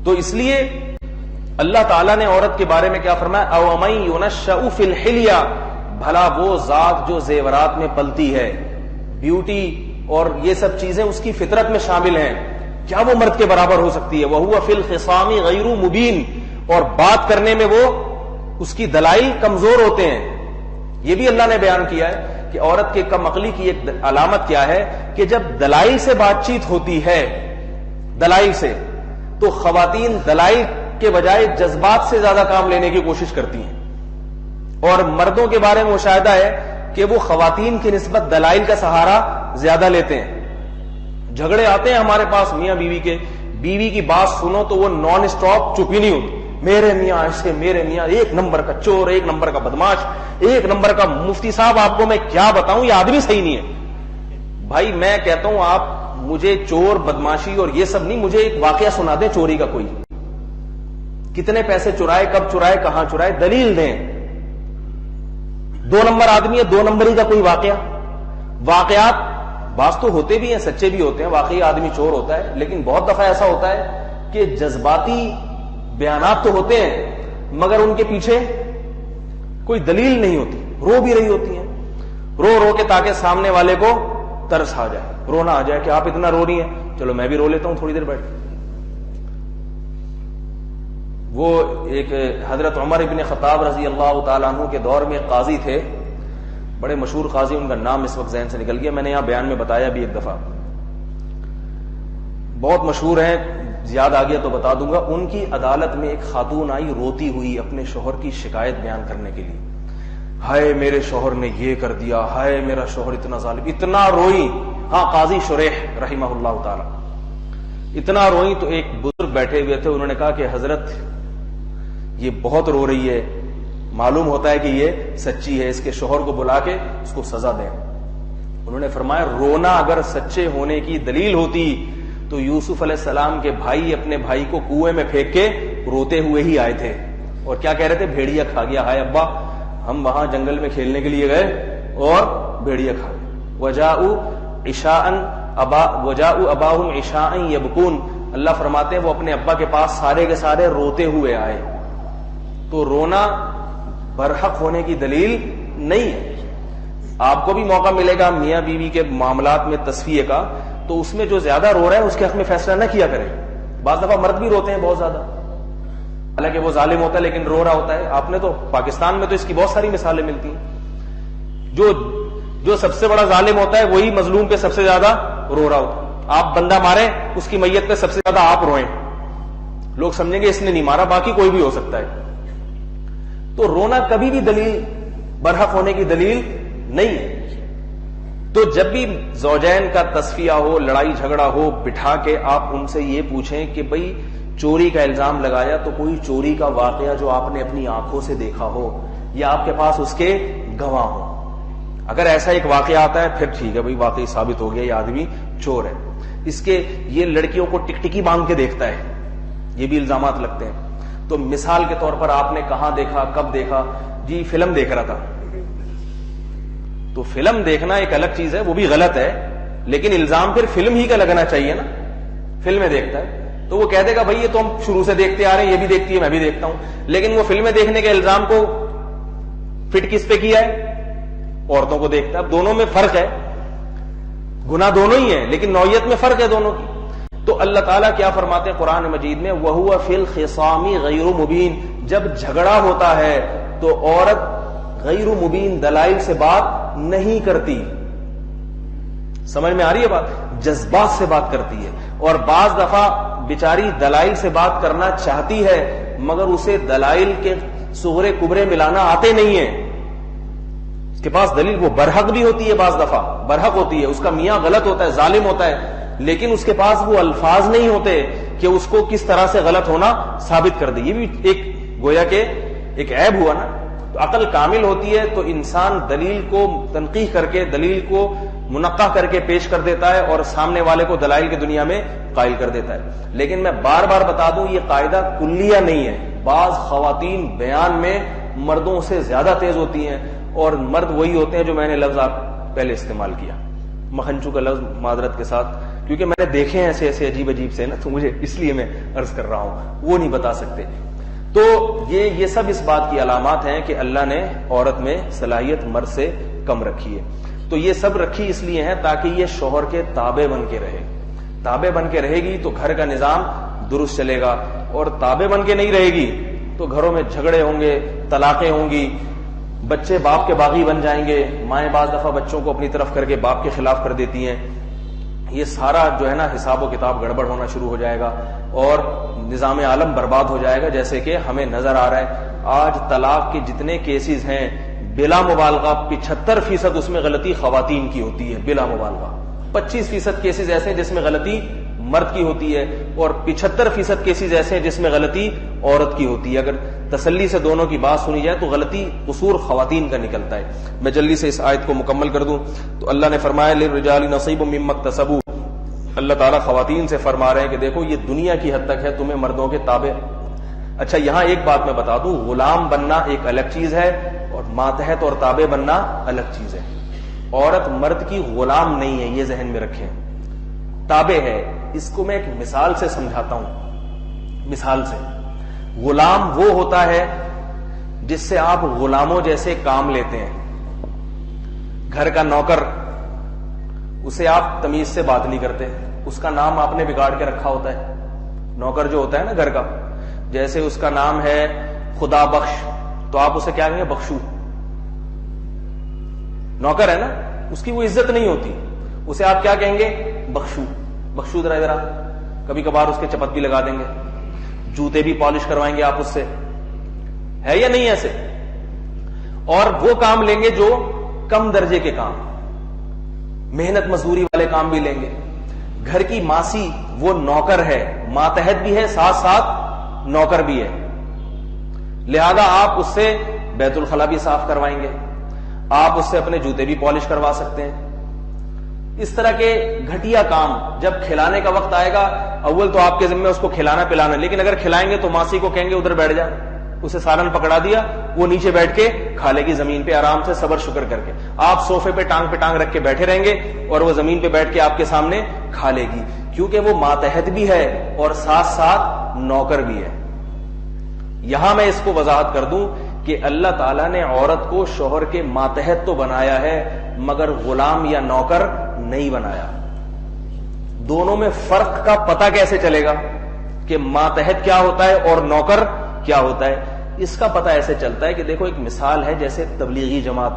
تو اس لیے اللہ تعالیٰ نے عورت کے بارے میں کیا فرمایا؟ او من ينشأ فی الحلیہ، بھلا وہ ذات جو زیورات میں پلتی ہے، بیوٹی اور یہ سب چیزیں اس کی فطرت میں شامل ہیں، کیا وہ مرد کے برابر ہو سکتی ہے؟ وَهُوَ فِي الْخِصَامِ غَيْرُ مُبِينٍ، اور بات کرنے میں وہ اس کی دلائل کمزور ہوتے ہیں۔ یہ بھی اللہ نے بیان کیا ہے کہ عورت کے کم عقلی کی ایک علامت کیا ہے کہ جب دلائل سے بات چیت ہوتی ہے، دلائل سے، تو خواتین دلائل کے بجائے جذبات سے زیادہ کام لینے کی کوشش کرتی ہیں، اور مردوں کے بارے میں مشاہدہ ہے کہ وہ خواتین کی نسبت دلائل کا سہارا زیادہ لیتے ہیں۔ جھگڑے آتے ہیں ہمارے پاس میاں بیوی کے، بیوی کی بات سنو تو وہ نان اسٹاپ چپ ہی نہیں ہوتی، میرے میاں ایسے، میرے میاں ایک نمبر کا چور، ایک نمبر کا بدماش، ایک نمبر کا مفتی صاحب، آپ کو میں کیا بتاؤں یہ آدمی صحیح نہیں ہے۔ بھائی میں کہتا ہوں آپ مجھے چور بدماشی اور یہ سب نہیں، مجھے ایک واقعہ سنا دیں چوری کا، کوئی کتنے پیسے چرائے، کب چرائے، کہاں چرائے، دلیل دیں۔ 2 نمبر آدمی ہے، 2 نمبری کا کوئی واقعہ۔ واقعات بعض تو ہوتے بھی ہیں، سچے بھی ہوتے ہیں، واقعی آدمی چور ہوتا ہے، لیکن بہت دفعہ ایسا ہوتا ہے کہ جذباتی بیانات تو ہوتے ہیں مگر ان کے پیچھے کوئی دلیل نہیں ہوتی، رو بھی رہی ہوتی ہیں، رو رو کے تاکہ سامنے والے کو ترس آ جائے، رونا آ جائے کہ آپ اتنا رو رہی ہیں، چلو میں بھی رو لیتا ہوں تھوڑی دیر بیٹھ۔ وہ ایک حضرت عمر ابن خطاب رضی اللہ تعالیٰ عنہ کے دور میں قاضی تھے، بڑے مشہور قاضی، ان کا نام اس وقت ذہن سے نکل گیا، میں نے یہاں بیان میں بتایا بھی ایک دفعہ، بہت مشہور ہیں، یاد آ گیا تو بتا دوں گا۔ ان کی عدالت میں ایک خاتون آئی روتی ہوئی اپنے شوہر کی شکایت بیان کرنے کے لیے، ہائے میرے شوہر نے یہ کر دیا، ہائے میرا شوہر اتنا ظالم، اتنا روئی۔ ہاں قاضی شریح رحمہ اللہ تعالی اتنا روئی تو ایک بزرگ بیٹھے ہوئے تھے، انہوں نے کہا کہ حضرت یہ بہت رو رہی ہے، معلوم ہوتا ہے کہ یہ سچی ہے، اس کے شوہر کو بلا کے اس کو سزا دیں۔ انہوں نے فرمایا رونا اگر سچے ہونے کی دلیل ہوتی تو یوسف علیہ السلام کے بھائی اپنے بھائی کو کنویں میں پھینک کے روتے ہوئے ہی آئے تھے، اور کیا کہہ رہے تھے؟ بھیڑیا کھا گیا، ہائے ابا ہم وہاں جنگل میں کھیلنے کے لیے گئے اور بھیڑیا کھا گئے۔ وجاءوا اباهم عشاء يبكون، اللہ فرماتے ہیں وہ اپنے ابا کے پاس سارے کے سارے روتے ہوئے آئے۔ تو رونا برحق ہونے کی دلیل نہیں ہے۔ آپ کو بھی موقع ملے گا میاں بیوی کے معاملات میں تصفیہ کا، تو اس میں جو زیادہ رو رہا ہے اس کے حق میں فیصلہ نہ کیا کریں۔ بعض دفعہ مرد بھی روتے ہیں بہت زیادہ، حالانکہ وہ ظالم ہوتا ہے لیکن رو رہا ہوتا ہے۔ آپ نے تو پاکستان میں تو اس کی بہت ساری مثالیں ملتی ہیں، جو سب سے بڑا ظالم ہوتا ہے وہی مظلوم پہ سب سے زیادہ رو رہا ہوتا ہے۔ آپ بندہ ماریں اس کی میت پہ سب سے زیادہ آپ روئیں، لوگ سمجھیں گے اس نے نہیں مارا، باقی کوئی بھی ہو سکتا ہے۔ تو رونا کبھی بھی دلیل برحق ہونے کی دلیل نہیں ہے۔ تو جب بھی زوجین کا تصفیہ ہو، لڑائی جھگڑا ہو، بٹھا کے آپ ان سے یہ پوچھیں کہ بھئی چوری کا الزام لگایا تو کوئی چوری کا واقعہ جو آپ نے اپنی آنکھوں سے دیکھا ہو یا آپ کے پاس اس کے گواہ ہو۔ اگر ایسا ایک واقعہ آتا ہے پھر ٹھیک ہے بھئی واقعی ثابت ہو گیا یہ آدمی چور ہے۔ اس کے یہ لڑکیوں کو ٹکٹکی باندھ کے دیکھتا ہے، یہ بھی الزامات لگتے ہیں۔ تو مثال کے طور پر آپ نے کہاں دیکھا، کب دیکھا؟ جی فلم دیکھ رہا تھا، تو فلم دیکھنا ایک الگ چیز ہے، وہ بھی غلط ہے، لیکن الزام پھر فلم ہی کا لگنا چاہیے نا. فلمیں دیکھتا ہے تو وہ کہہ دے گا بھائی یہ تو ہم شروع سے دیکھتے آ رہے ہیں، یہ بھی دیکھتی ہے میں بھی دیکھتا ہوں، لیکن وہ فلمیں دیکھنے کے الزام کو فٹ کس پہ کیا ہے؟ عورتوں کو دیکھتا ہے. اب دونوں میں فرق ہے، گناہ دونوں ہی ہیں لیکن نوعیت میں فرق ہے دونوں کی. تو اللہ تعالیٰ کیا فرماتے ہیں قرآن مجید میں، وَهُوَ فِي الْخِصَامِ غَيْرُ مُبِينٍ، جب جھگڑا ہوتا ہے تو عورت غیر مبین دلائل سے بات نہیں کرتی. سمجھ میں آ رہی ہے بات؟ جذبات سے بات کرتی ہے، اور بعض دفعہ بیچاری دلائل سے بات کرنا چاہتی ہے مگر اسے دلائل کے صغرے کبرے ملانا آتے نہیں ہیں. اس کے پاس دلیل، وہ برحق بھی ہوتی ہے، بعض دفعہ برحق ہوتی ہے، اس کا میاں غلط ہوتا ہے، ظالم ہوتا ہے، لیکن اس کے پاس وہ الفاظ نہیں ہوتے کہ اس کو کس طرح سے غلط ہونا ثابت کر دے. یہ بھی ایک گویا کہ ایک عیب ہوا نا. تو عقل کامل ہوتی ہے تو انسان دلیل کو تنقیح کر کے، دلیل کو منقح کر کے پیش کر دیتا ہے اور سامنے والے کو دلائل کی دنیا میں قائل کر دیتا ہے. لیکن میں بار بار بتا دوں یہ قاعدہ کلیہ نہیں ہے. بعض خواتین بیان میں مردوں سے زیادہ تیز ہوتی ہیں، اور مرد وہی ہوتے ہیں جو میں نے لفظ آپ پہلے استعمال کیا، مکھنچو کا لفظ، معذرت کے ساتھ، کیونکہ میں نے دیکھے ہیں ایسے ایسے عجیب عجیب سے نا، تو مجھے اس لیے میں عرض کر رہا ہوں، وہ نہیں بتا سکتے. تو یہ سب اس بات کی علامات ہیں کہ اللہ نے عورت میں صلاحیت مرد سے کم رکھی ہے. تو یہ سب رکھی اس لیے ہیں تاکہ یہ شوہر کے تابع بن کے رہے. تابع بن کے رہے گی تو گھر کا نظام درست چلے گا، اور تابع بن کے نہیں رہے گی تو گھروں میں جھگڑے ہوں گے، طلاقیں ہوں گی، بچے باپ کے باغی بن جائیں گے، مائیں بعض دفعہ بچوں کو اپنی طرف کر کے باپ کے خلاف کر دیتی ہیں. یہ سارا جو ہے نا حساب و کتاب گڑبڑ ہونا شروع ہو جائے گا اور نظام عالم برباد ہو جائے گا. جیسے کہ ہمیں نظر آ رہا ہے آج طلاق کے جتنے کیسز ہیں بلا مبالغہ 75% اس میں غلطی خواتین کی ہوتی ہے، بلا مبالغہ. 25% کیسز ایسے ہیں جس میں غلطی مرد کی ہوتی ہے، اور 75% کیسز ایسے ہیں جس میں غلطی عورت کی ہوتی ہے. اگر تسلی سے دونوں کی بات سنی جائے تو غلطی قصور خواتین کا نکلتا ہے. میں جلدی سے اس آیت کو مکمل کر دوں تو اللہ نے فرمایا للرجال نصیب مما اکتسبوا. اللہ تعالیٰ خواتین سے فرما رہے ہیں کہ دیکھو یہ دنیا کی حد تک ہے تمہیں مردوں کے تابع. اچھا یہاں ایک بات میں بتا دوں، غلام بننا ایک الگ چیز ہے اور ماتحت اور تابع بننا الگ چیز ہے. عورت مرد کی غلام نہیں ہے، یہ ذہن میں رکھیں، تابع ہے. اس کو میں ایک مثال سے سمجھاتا ہوں. مثال سے، غلام وہ ہوتا ہے جس سے آپ غلاموں جیسے کام لیتے ہیں. گھر کا نوکر، اسے آپ تمیز سے بات نہیں کرتے، اس کا نام آپ نے بگاڑ کے رکھا ہوتا ہے. نوکر جو ہوتا ہے نا گھر کا، جیسے اس کا نام ہے خدا بخش تو آپ اسے کیا کہیں گے؟ بخشو. نوکر ہے نا، اس کی وہ عزت نہیں ہوتی، اسے آپ کیا کہیں گے؟ بخشو. بخشو ذرا ذرا. کبھی کبھار اس کے چپت بھی لگا دیں گے، جوتے بھی پالش کروائیں گے آپ اس سے. ہے یا نہیں ایسے؟ اور وہ کام لیں گے جو کم درجے کے کام، محنت مزدوری والے کام بھی لیں گے. گھر کی ماسی وہ نوکر ہے، ماتحت بھی ہے ساتھ ساتھ نوکر بھی ہے، لہذا آپ اس سے بیت الخلا بھی صاف کروائیں گے، آپ اس سے اپنے جوتے بھی پالش کروا سکتے ہیں. اس طرح کے گھٹیا کام جب کھلانے کا وقت آئے گا، اول تو آپ کے ذمہ اس کو کھلانا پلانا، لیکن اگر کھلائیں گے تو ماسی کو کہیں گے ادھر بیٹھ جا، اسے سالن پکڑا دیا، وہ نیچے بیٹھ کے کھا لے گی زمین پہ آرام سے صبر شکر کر کے. آپ صوفے پہ ٹانگ رکھ کے بیٹھے رہیں گے اور وہ زمین پہ بیٹھ کے آپ کے سامنے کھا لے گی، کیونکہ وہ ماتحت بھی ہے اور ساتھ ساتھ نوکر بھی ہے. یہاں میں اس کو وضاحت کر دوں کہ اللہ تعالیٰ نے عورت کو شوہر کے ماتحت تو بنایا ہے مگر غلام یا نوکر نہیں بنایا. دونوں میں فرق کا پتہ کیسے چلے گا کہ ماتحت کیا ہوتا ہے اور نوکر کیا ہوتا ہے؟ اس کا پتہ ایسے چلتا ہے کہ دیکھو ایک مثال ہے، جیسے تبلیغی جماعت،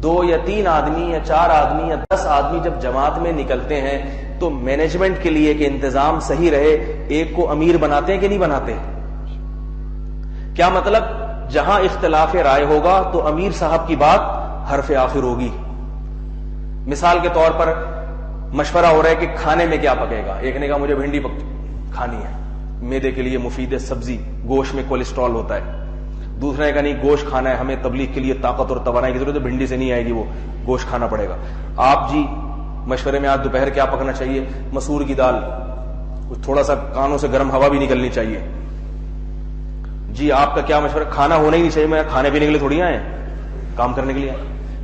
2 یا 3 آدمی یا 4 آدمی یا 10 آدمی جب جماعت میں نکلتے ہیں تو مینجمنٹ کے لیے کہ انتظام صحیح رہے ایک کو امیر بناتے ہیں کہ نہیں بناتے؟ کیا مطلب؟ جہاں اختلاف رائے ہوگا تو امیر صاحب کی بات حرف آخر ہوگی. مثال کے طور پر مشورہ ہو رہا ہے کہ کھانے میں کیا پکے گا. ایک نے کہا مجھے بھنڈی کھانی ہے، معدے کے لیے مفید ہے، سبزی، گوشت میں کولیسٹرول ہوتا ہے. دوسرے نے کہا نہیں گوشت کھانا ہے، ہمیں تبلیغ کے لیے طاقت اور توانائی کی ضرورت ہے، بھنڈی سے نہیں آئے گی، وہ گوشت کھانا پڑے گا. آپ جی مشورے میں آج دوپہر کیا پکنا چاہیے؟ مسور کی دال، کچھ تھوڑا سا کانوں سے گرم ہوا بھی نکلنی چاہیے. جی آپ کا کیا مشورہ؟ کھانا ہونا ہی نہیں چاہیے. میں کھانے پینے کے لیے تھوڑی آئے ہیں، کام کرنے کے لیے.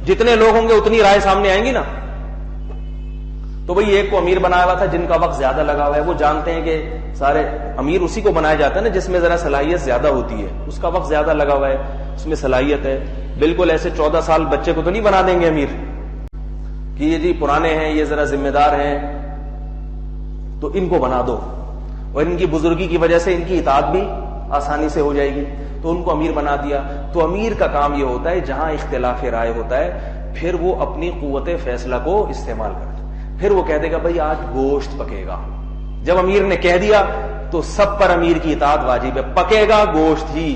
جتنے لوگ ہوں گے اتنی رائے سامنے آئیں گی نا. تو بھئی ایک کو امیر بنایا ہوا تھا جن کا وقت زیادہ لگا ہوا ہے, وہ جانتے ہیں کہ سارے امیر اسی کو بنایا جاتا ہے نا جس میں ذرا صلاحیت زیادہ ہوتی ہے, اس کا وقت زیادہ لگا ہوا ہے, اس میں صلاحیت ہے. بالکل ایسے 14 سال بچے کو تو نہیں بنا دیں گے امیر کہ یہ جی پرانے ہیں, یہ ذرا ذمہ دار ہیں تو ان کو بنا دو, اور ان کی بزرگی کی وجہ سے ان کی اطاعت بھی آسانی سے ہو جائے گی, تو ان کو امیر بنا دیا. تو امیر کا کام یہ ہوتا ہے جہاں اختلاف رائے ہوتا ہے پھر وہ اپنی قوت فیصلہ کو استعمال کرتا ہے. پھر وہ کہہ دے گا بھائی آج گوشت پکے گا. جب امیر نے کہہ دیا تو سب پر امیر کی اطاعت واجب ہے, پکے گا گوشت ہی.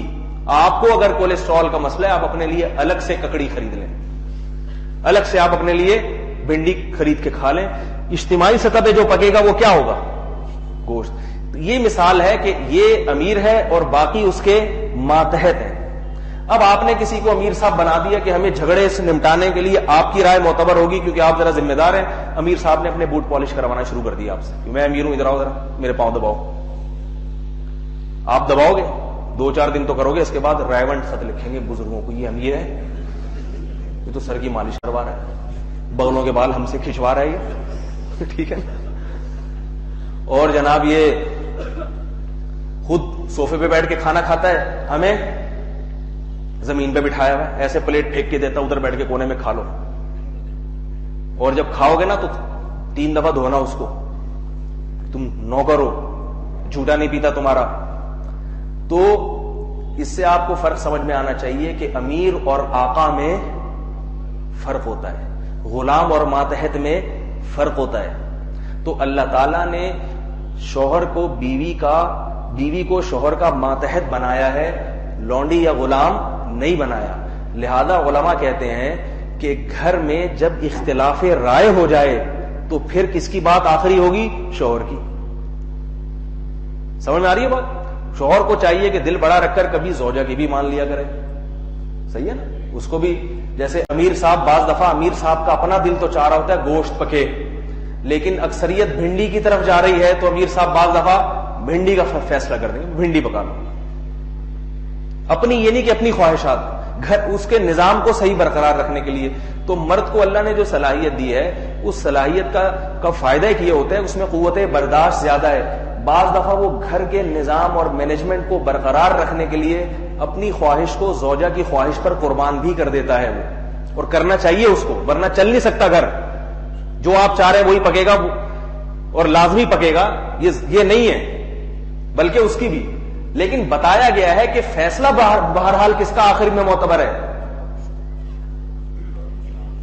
آپ کو اگر کولیسٹرول کا مسئلہ ہے آپ اپنے لیے الگ سے ککڑی خرید لیں, الگ سے آپ اپنے لیے بھنڈی خرید کے کھا لیں. اجتماعی سطح پہ جو پکے گا وہ کیا ہوگا؟ گوشت. یہ مثال ہے کہ یہ امیر ہے اور باقی اس کے ماتحت ہیں. اب آپ نے کسی کو امیر صاحب بنا دیا کہ ہمیں جھگڑے سے نمٹانے کے لیے آپ کی رائے معتبر ہوگی کیونکہ آپ ذرا ذمہ دار ہیں. امیر صاحب نے اپنے بوٹ پالش کروانا شروع کر دیا آپ سے کہ میں امیر ہوں, ادھر آؤ ذرا میرے پاؤں دباؤ. آپ دباؤ گے 2-4 دن تو کرو گے, اس کے بعد رائونٹ خط لکھیں گے بزرگوں کو, یہ امیر ہے, یہ تو سر کی مالش کروا رہا ہے, بغلوں کے بال ہم سے کھنچوا رہا ہے یہ, ٹھیک ہے نا. اور جناب یہ خود صوفے پہ بیٹھ کے کھانا کھاتا ہے, ہمیں زمین پہ بٹھایا ہوا ہے, ایسے پلیٹ پھینک کے دیتا ادھر بیٹھ کے کونے میں کھا لو, اور جب کھاؤ گے نا تو 3 دفعہ دھونا اس کو, تم نوکر ہو, جھوٹا نہیں پیتا تمہارا. تو اس سے آپ کو فرق سمجھ میں آنا چاہیے کہ امیر اور آقا میں فرق ہوتا ہے, غلام اور ماتحت میں فرق ہوتا ہے. تو اللہ تعالیٰ نے شوہر کو بیوی کو شوہر کا ماتحت بنایا ہے, لونڈی یا غلام نہیں بنایا. لہذا علماء کہتے ہیں کہ گھر میں جب اختلاف رائے ہو جائے تو پھر کس کی بات آخری ہوگی؟ شوہر کی. سمجھ میں آ رہی ہے بات؟ شوہر کو چاہیے کہ دل بڑا رکھ کر کبھی زوجہ کی بھی مان لیا کرے, صحیح ہے نا. اس کو بھی جیسے امیر صاحب, بعض دفعہ امیر صاحب کا اپنا دل تو چاہ رہا ہوتا ہے گوشت پکے, لیکن اکثریت بھنڈی کی طرف جا رہی ہے تو امیر صاحب بعض دفعہ بھنڈی کا فیصلہ کر دیں گے, بھنڈی پکا لو. اپنی یہ نہیں کہ اپنی خواہشات, گھر اس کے نظام کو صحیح برقرار رکھنے کے لیے. تو مرد کو اللہ نے جو صلاحیت دی ہے اس صلاحیت کا فائدہ ایک یہ ہوتا ہے اس میں قوت برداشت زیادہ ہے. بعض دفعہ وہ گھر کے نظام اور مینجمنٹ کو برقرار رکھنے کے لیے اپنی خواہش کو زوجہ کی خواہش پر قربان بھی کر دیتا ہے وہ, اور کرنا چاہیے اس کو, ورنہ چل نہیں سکتا گھر. جو آپ چاہ رہے ہیں وہی پکے گا اور لازمی پکے گا, یہ نہیں ہے, بلکہ اس کی بھی. لیکن بتایا گیا ہے کہ فیصلہ بہرحال کس کا آخر میں معتبر ہے.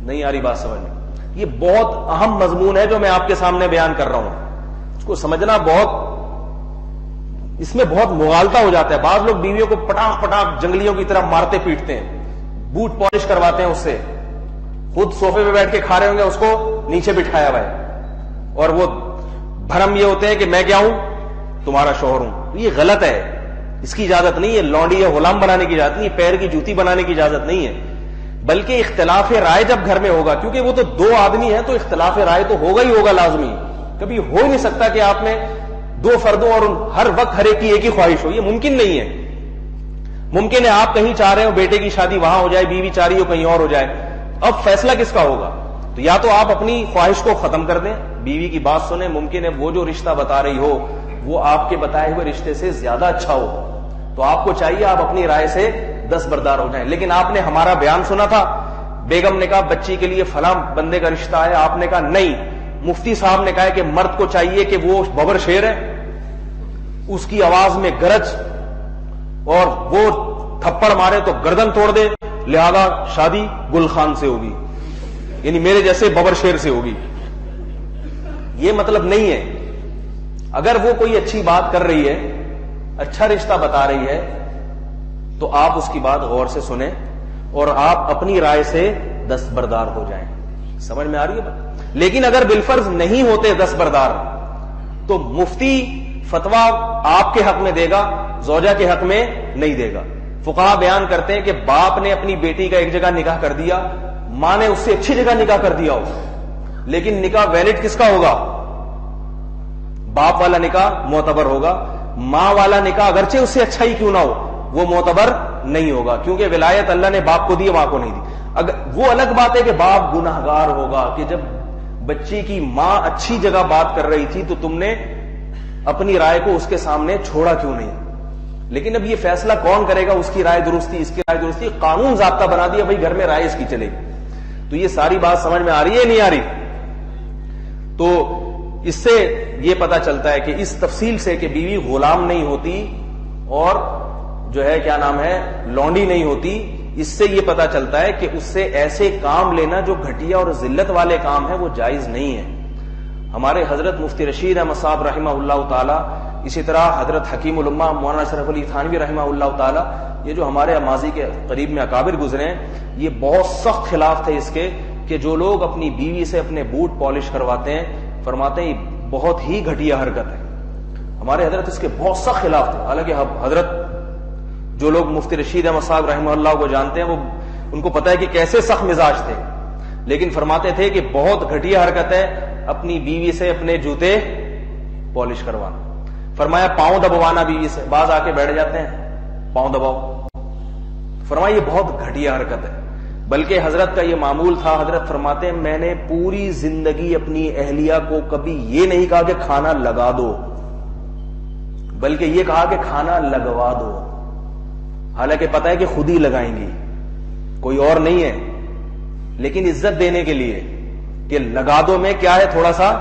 نہیں آ رہی بات سمجھ میں؟ یہ بہت اہم مضمون ہے جو میں آپ کے سامنے بیان کر رہا ہوں. اس کو سمجھنا اس میں بہت مغالطہ ہو جاتا ہے. بعض لوگ بیویوں کو پٹاخ پٹاخ جنگلیوں کی طرح مارتے پیٹتے ہیں, بوٹ پالش کرواتے ہیں اس سے, خود صوفے پہ بیٹھ کے کھا رہے ہوں گے, اس کو نیچے بٹھایا ہوا ہے, اور وہ بھرم یہ ہوتے ہیں کہ میں کیا ہوں, تمہارا شوہر ہوں. یہ غلط ہے, اس کی اجازت نہیں ہے. لونڈی یا غلام بنانے کی اجازت نہیں ہے, پیر کی جوتی بنانے کی اجازت نہیں ہے. بلکہ اختلاف رائے جب گھر میں ہوگا, کیونکہ وہ تو 2 آدمی ہیں تو اختلاف رائے تو ہوگا ہی ہوگا لازمی. کبھی ہو ہی نہیں سکتا کہ آپ میں 2 فردوں اور ہر وقت ہر ایک کی خواہش ہو, یہ ممکن نہیں ہے. ممکن ہے آپ کہیں چاہ رہے ہو بیٹے کی شادی وہاں ہو جائے, بیوی چاہ رہی ہو کہیں اور ہو جائے. اب فیصلہ کس کا ہوگا؟ تو یا تو آپ اپنی خواہش کو ختم کر دیں, بیوی کی بات سنیں. ممکن ہے وہ جو رشتہ بتا رہی ہو وہ آپ کے بتائے ہوئے رشتے سے زیادہ اچھا ہو, تو آپ کو چاہیے آپ اپنی رائے سے دستبردار ہو جائیں. لیکن آپ نے ہمارا بیان سنا تھا, بیگم نے کہا بچی کے لیے فلاں بندے کا رشتہ ہے, آپ نے کہا نہیں. مفتی صاحب نے کہا کہ مرد کو چاہیے کہ وہ ببر شیر ہے, اس کی آواز میں گرج, اور وہ تھپڑ مارے تو گردن توڑ دے, لہذا شادی گل خان سے ہوگی, یعنی میرے جیسے ببر شیر سے ہوگی. یہ مطلب نہیں ہے. اگر وہ کوئی اچھی بات کر رہی ہے, اچھا رشتہ بتا رہی ہے, تو آپ اس کی بات غور سے سنیں اور آپ اپنی رائے سے دستبردار ہو جائیں. سمجھ میں آ رہی ہے بات؟ لیکن اگر بالفرض نہیں ہوتے دستبردار تو مفتی فتویٰ آپ کے حق میں دے گا, زوجہ کے حق میں نہیں دے گا. فقہا بیان کرتے ہیں کہ باپ نے اپنی بیٹی کا ایک جگہ نکاح کر دیا, ماں نے اس سے اچھی جگہ نکاح کر دیا ہو, لیکن نکاح ویلڈ کس کا ہوگا؟ باپ والا نکاح معتبر ہوگا. ماں والا نکاح اگرچہ اس سے اچھا ہی کیوں نہ ہو وہ معتبر نہیں ہوگا, کیونکہ ولایت اللہ نے باپ کو دی, ماں کو نہیں دی. اگر وہ الگ بات ہے کہ باپ گناہگار ہوگا کہ جب بچے کی ماں اچھی جگہ بات کر رہی تھی تو تم نے اپنی رائے کو اس کے سامنے چھوڑا کیوں نہیں. لیکن اب یہ فیصلہ کون کرے گا؟ اس کی رائے درستی، اس کی رائے درستی، قانون ضابطہ بنا دیا بھائی گھر میں رائے اس کی چلے گی. تو یہ ساری بات سمجھ میں آ رہی ہے نہیں آ رہی؟ تو اس سے یہ پتا چلتا ہے کہ اس تفصیل سے کہ بیوی غلام نہیں ہوتی اور جو ہے کیا نام ہے لونڈی نہیں ہوتی، اس سے یہ پتا چلتا ہے کہ اس سے ایسے کام لینا جو گھٹیا اور ذلت والے کام ہیں وہ جائز نہیں ہے. ہمارے حضرت مفتی رشید احمد صاحب رحمہ اللہ تعالی، اسی طرح حضرت حکیم الامہ مولانا اشرف علی تھانوی رحمہ اللہ تعالی، یہ جو ہمارے ماضی کے قریب میں اکابر گزرے ہیں، یہ بہت سخت خلاف تھے اس کے کہ جو لوگ اپنی بیوی سے اپنے بوٹ پالش کرواتے ہیں، فرماتے ہیں یہ بہت ہی گھٹیا حرکت ہے. ہمارے حضرت اس کے بہت سخت خلاف تھے. حالانکہ حضرت جو لوگ مفتی رشید احمد صاحب رحمہ اللہ کو جانتے ہیں وہ ان کو پتا ہے کہ کیسے سخت مزاج تھے، لیکن فرماتے تھے کہ بہت گھٹیا حرکت ہے اپنی بیوی سے اپنے جوتے پالش کروانا. فرمایا پاؤں دبوانا بیوی سے، بعض آ کے بیٹھ جاتے ہیں پاؤں دباؤ، فرمایا یہ بہت گھٹیا حرکت ہے. بلکہ حضرت کا یہ معمول تھا، حضرت فرماتے ہیں میں نے پوری زندگی اپنی اہلیہ کو کبھی یہ نہیں کہا کہ کھانا لگا دو، بلکہ یہ کہا کہ کھانا لگوا دو. حالانکہ پتہ ہے کہ خود ہی لگائیں گی، کوئی اور نہیں ہے، لیکن عزت دینے کے لیے کہ لگا دو میں کیا ہے تھوڑا سا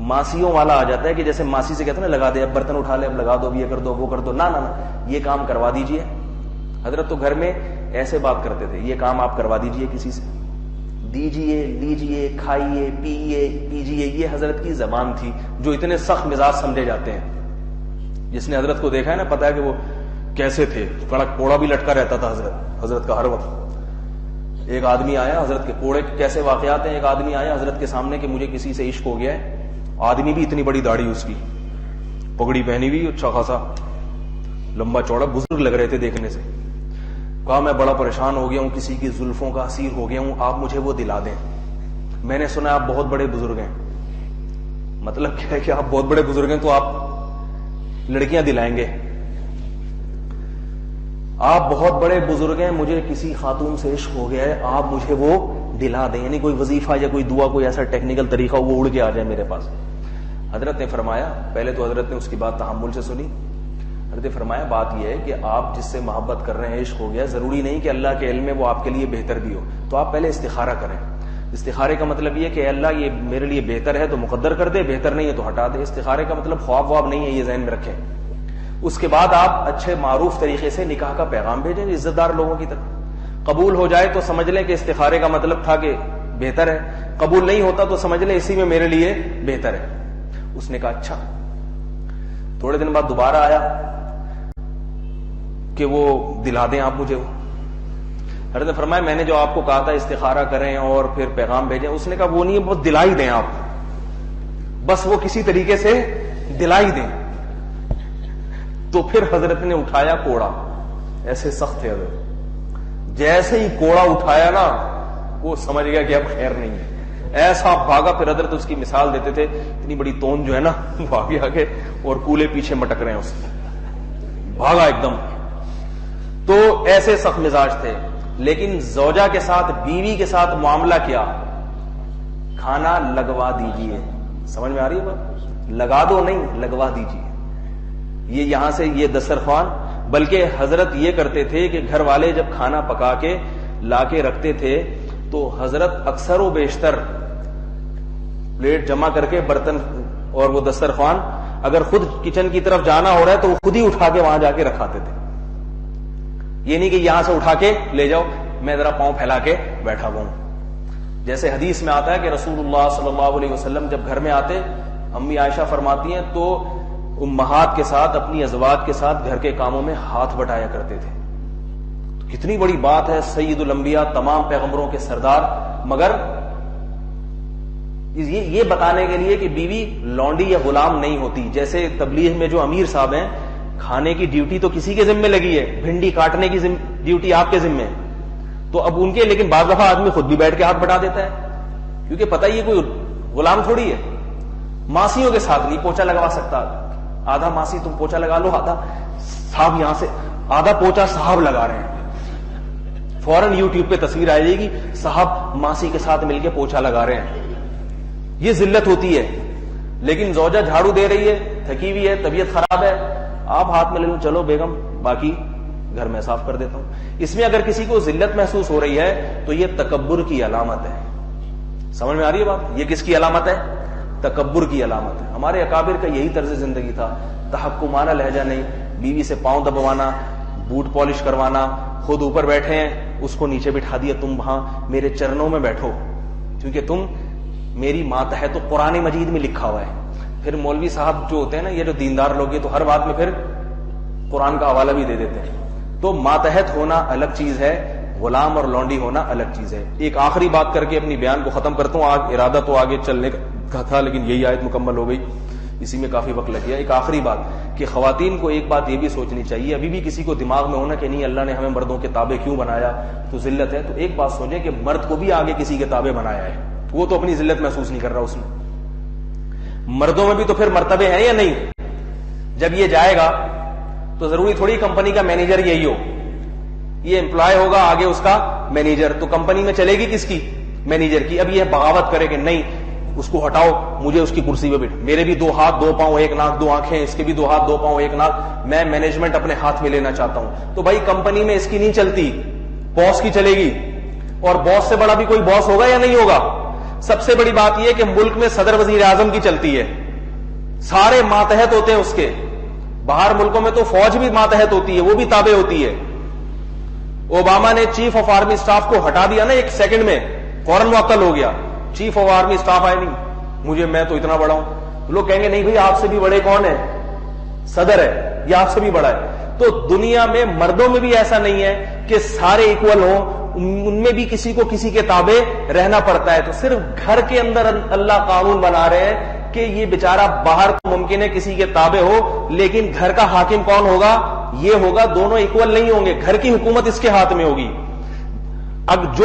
ماسیوں والا آ جاتا ہے کہ جیسے ماسی سے کہتے ہیں نا لگا دے، اب برتن اٹھا لے، اب لگا دو، یہ کر دو وہ کر دو، نہ یہ کام کروا دیجئے. حضرت تو گھر میں ایسے بات کرتے تھے، یہ کام آپ کروا دیجئے کسی سے، دیجئے لیجئے کھائیے پیجئے. یہ حضرت کی زبان تھی جو اتنے سخت مزاج سمجھے جاتے ہیں. جس نے حضرت کو دیکھا ہے نا پتا ہے کہ وہ کیسے تھے. کڑک کوڑا بھی لٹکا رہتا تھا حضرت کا ہر وقت. ایک آدمی آیا، حضرت کے کوڑے کیسے واقعات ہیں، ایک آدمی آیا حضرت کے سامنے کہ مجھے کسی سے عشق ہو گیا ہے. آدمی بھی اتنی بڑی داڑھی اس کی، پگڑی پہنی ہوئی، اچھا خاصا لمبا چوڑا، بزرگ لگ رہے تھے دیکھنے سے. کہا میں بڑا پریشان ہو گیا ہوں، کسی کی زلفوں کا اسیر ہو گیا ہوں، آپ مجھے وہ دلا دیں. میں نے سنا آپ بہت بڑے بزرگ ہیں. مطلب کیا ہے کہ آپ بہت بڑے بزرگ ہیں تو آپ لڑکیاں دلائیں گے. آپ بہت بڑے بزرگ ہیں، مجھے کسی خاتون سے عشق ہو گیا ہے، آپ مجھے وہ دلا دیں. یعنی کوئی وظیفہ یا کوئی دعا، کوئی ایسا ٹیکنیکل طریقہ وہ اڑ کے آ جائے میرے پاس. حضرت نے فرمایا، پہلے تو حضرت نے اس کی بات تحمل سے سنی. حضرت نے فرمایا بات یہ ہے کہ آپ جس سے محبت کر رہے ہیں، عشق ہو گیا، ضروری نہیں کہ اللہ کے علم میں وہ آپ کے لیے بہتر بھی ہو، تو آپ پہلے استخارہ کریں. استخارے کا مطلب یہ کہ اللہ یہ میرے لیے بہتر ہے تو مقدر کر دے، بہتر نہیں ہے تو ہٹا دے. استخارے کا مطلب خواب واب نہیں ہے، یہ ذہن میں رکھیں. اس کے بعد آپ اچھے معروف طریقے سے نکاح کا پیغام بھیجیں عزت دار لوگوں کی طرف. قبول ہو جائے تو سمجھ لیں کہ استخارے کا مطلب تھا کہ بہتر ہے، قبول نہیں ہوتا تو سمجھ لیں اسی میں میرے لیے بہتر ہے. اس نے کہا اچھا. تھوڑے دن بعد دوبارہ آیا کہ وہ دلا دیں آپ مجھے. حضرت نے فرمایا میں نے جو آپ کو کہا تھا استخارہ کریں اور پھر پیغام بھیجیں، اس نے کہا وہ نہیں ہے، بس دلا ہی دیں آپ، بس وہ کسی طریقے سے دلا ہی دیں. تو پھر حضرت نے اٹھایا کوڑا، ایسے سخت تھے حضرت. جیسے ہی کوڑا اٹھایا نا وہ سمجھ گیا کہ اب خیر نہیں ہے، ایسا بھاگا. پھر حضرت اس کی مثال دیتے تھے، اتنی بڑی تون جو ہے نا وہ آگے آگے اور کولے پیچھے مٹک رہے ہیں، اس بھاگا ایک دم. تو ایسے سخت مزاج تھے. لیکن زوجہ کے ساتھ، بیوی کے ساتھ معاملہ کیا؟ کھانا لگوا دیجئے. سمجھ میں آ رہی ہے بات؟ لگا دو نہیں، لگوا دیجئے. یہ یہاں سے یہ دسترخوان، بلکہ حضرت یہ کرتے تھے کہ گھر والے جب کھانا پکا کے لا کے رکھتے تھے تو حضرت اکثر و بیشتر پلیٹ جمع کر کے برتن اور وہ دسترخوان اگر خود کچن کی طرف جانا ہو رہا ہے تو وہ خود ہی اٹھا کے وہاں جا کے رکھاتے تھے. یہ نہیں کہ یہاں سے اٹھا کے لے جاؤ، میں ذرا پاؤں پھیلا کے بیٹھا ہوا ہوں. جیسے حدیث میں آتا ہے کہ رسول اللہ صلی اللہ علیہ وسلم جب گھر میں آتے، امی عائشہ فرماتی ہیں تو امہات کے ساتھ، اپنی ازواج کے ساتھ گھر کے کاموں میں ہاتھ بٹایا کرتے تھے. تو کتنی بڑی بات ہے، سید الانبیاء، تمام پیغمبروں کے سردار. مگر یہ بتانے کے لیے کہ بیوی لونڈی یا غلام نہیں ہوتی. جیسے تبلیغ میں جو امیر صاحب ہیں، کھانے کی ڈیوٹی تو کسی کے ذمہ لگی ہے، بھنڈی کاٹنے کی ڈیوٹی آپ کے ذمہ ہے، تو اب ان کے، لیکن بعض دفعہ آدمی خود بھی بیٹھ کے ہاتھ بٹا دیتا ہے، کیونکہ پتہ ہی کوئی غلام تھوڑی ہے. ماسیوں کے ساتھ نہیں پوچھا لگوا سکتا. آدھا ماسی تم پوچھا لگا لو، آدھا صاحب یہاں سے، آدھا پوچھا صاحب لگا رہے ہیں. فوراً یوٹیوب پہ تصویر آ جائے گی، صاحب ماسی کے ساتھ مل کے پوچھا لگا رہے ہیں. یہ ذلت ہوتی ہے. لیکن زوجہ جھاڑو دے رہی ہے، تھکی ہوئی ہے، طبیعت خراب ہے، آپ ہاتھ میں لے لو، چلو بیگم باقی گھر میں صاف کر دیتا ہوں. اس میں اگر کسی کو ذلت محسوس ہو رہی ہے تو یہ تکبر کی علامت ہے. سمجھ میں آ رہی ہے بات؟ یہ کس کی علامت ہے؟ تکبر کی علامت ہے. ہمارے اکابر کا یہی طرز زندگی تھا، تحکمانہ لہجہ نہیں، بیوی سے پاؤں دبوانا، بوٹ پالش کروانا، خود اوپر بیٹھے ہیں اس کو نیچے بٹھا دیا، تم وہاں میرے چرنوں میں بیٹھو کیونکہ تم میری مات ہے. تو قرآن مجید میں لکھا ہوا ہے. پھر مولوی صاحب جو ہوتے ہیں نا، یہ جو دیندار لوگ ہیں، تو ہر بات میں پھر قرآن کا حوالہ بھی دے دیتے ہیں. تو ماتحت ہونا الگ چیز ہے، غلام اور لونڈی ہونا الگ چیز ہے. ایک آخری بات کر کے اپنی بیان کو ختم کرتا ہوں. ارادہ تو آگے چلنے کا تھا لیکن یہی آیت مکمل ہو گئی، اسی میں کافی وقت لگ گیا. ایک آخری بات کہ خواتین کو ایک بات یہ بھی سوچنی چاہیے، ابھی بھی کسی کو دماغ میں ہونا کہ نہیں اللہ نے ہمیں مردوں کے تابع کیوں بنایا تو ذلت ہے. تو ایک بات سوچیں کہ مرد کو بھی آگے کسی کے تابع بنایا ہے، وہ تو اپنی ذلت محسوس نہیں کر رہا. اس میں مردوں میں بھی تو پھر مرتبے ہیں یا نہیں؟ جب یہ جائے گا تو ضروری تھوڑی کمپنی کا مینیجر یہی ہو، یہ امپلائی ہوگا آگے اس کا مینیجر. تو کمپنی میں چلے گی کس کی؟ مینیجر کی. اب یہ بغاوت کرے کہ نہیں اس کو ہٹاؤ، مجھے اس کی کرسی پہ بیٹھ، میرے بھی 2 ہاتھ 2 پاؤں 1 ناک 2 آنکھیں، اس کے بھی 2 ہاتھ 2 پاؤں 1 ناک، میں مینجمنٹ اپنے ہاتھ میں لینا چاہتا ہوں. تو بھائی کمپنی میں اس کی نہیں چلتی، باس کی چلے گی. اور باس سے بڑا بھی کوئی باس ہوگا یا نہیں ہوگا؟ سب سے بڑی بات یہ کہ ملک میں صدر وزیر اعظم کی چلتی ہے، سارے ماتحت ہوتے ہیں اس کے. باہر ملکوں میں تو فوج بھی ماتحت ہوتی ہے، وہ بھی تابع ہوتی ہے. اوباما نے چیف آف آرمی اسٹاف کو ہٹا دیا نا 1 سیکنڈ میں، فوراً معطل ہو گیا. چیف آف آرمی اسٹاف آئے نہیں، میں تو اتنا بڑا ہوں. لوگ کہیں گے نہیں بھائی آپ سے بھی بڑے کون ہے؟ صدر ہے، یہ آپ سے بھی بڑا ہے. تو دنیا میں مردوں میں بھی ایسا نہیں ہے کہ سارے ایکول ہوں، ان میں بھی کسی کو کسی کے تابع رہنا پڑتا ہے. تو صرف گھر کے اندر اللہ قانون بنا رہے ہیں کہ یہ بیچارہ باہر ممکن ہے کسی کے تابع ہو، لیکن گھر کا حاکم کون ہوگا؟ یہ ہوگا. دونوں ایکول نہیں ہوں گے، گھر کی حکومت اس کے ہاتھ میں ہوگی. اب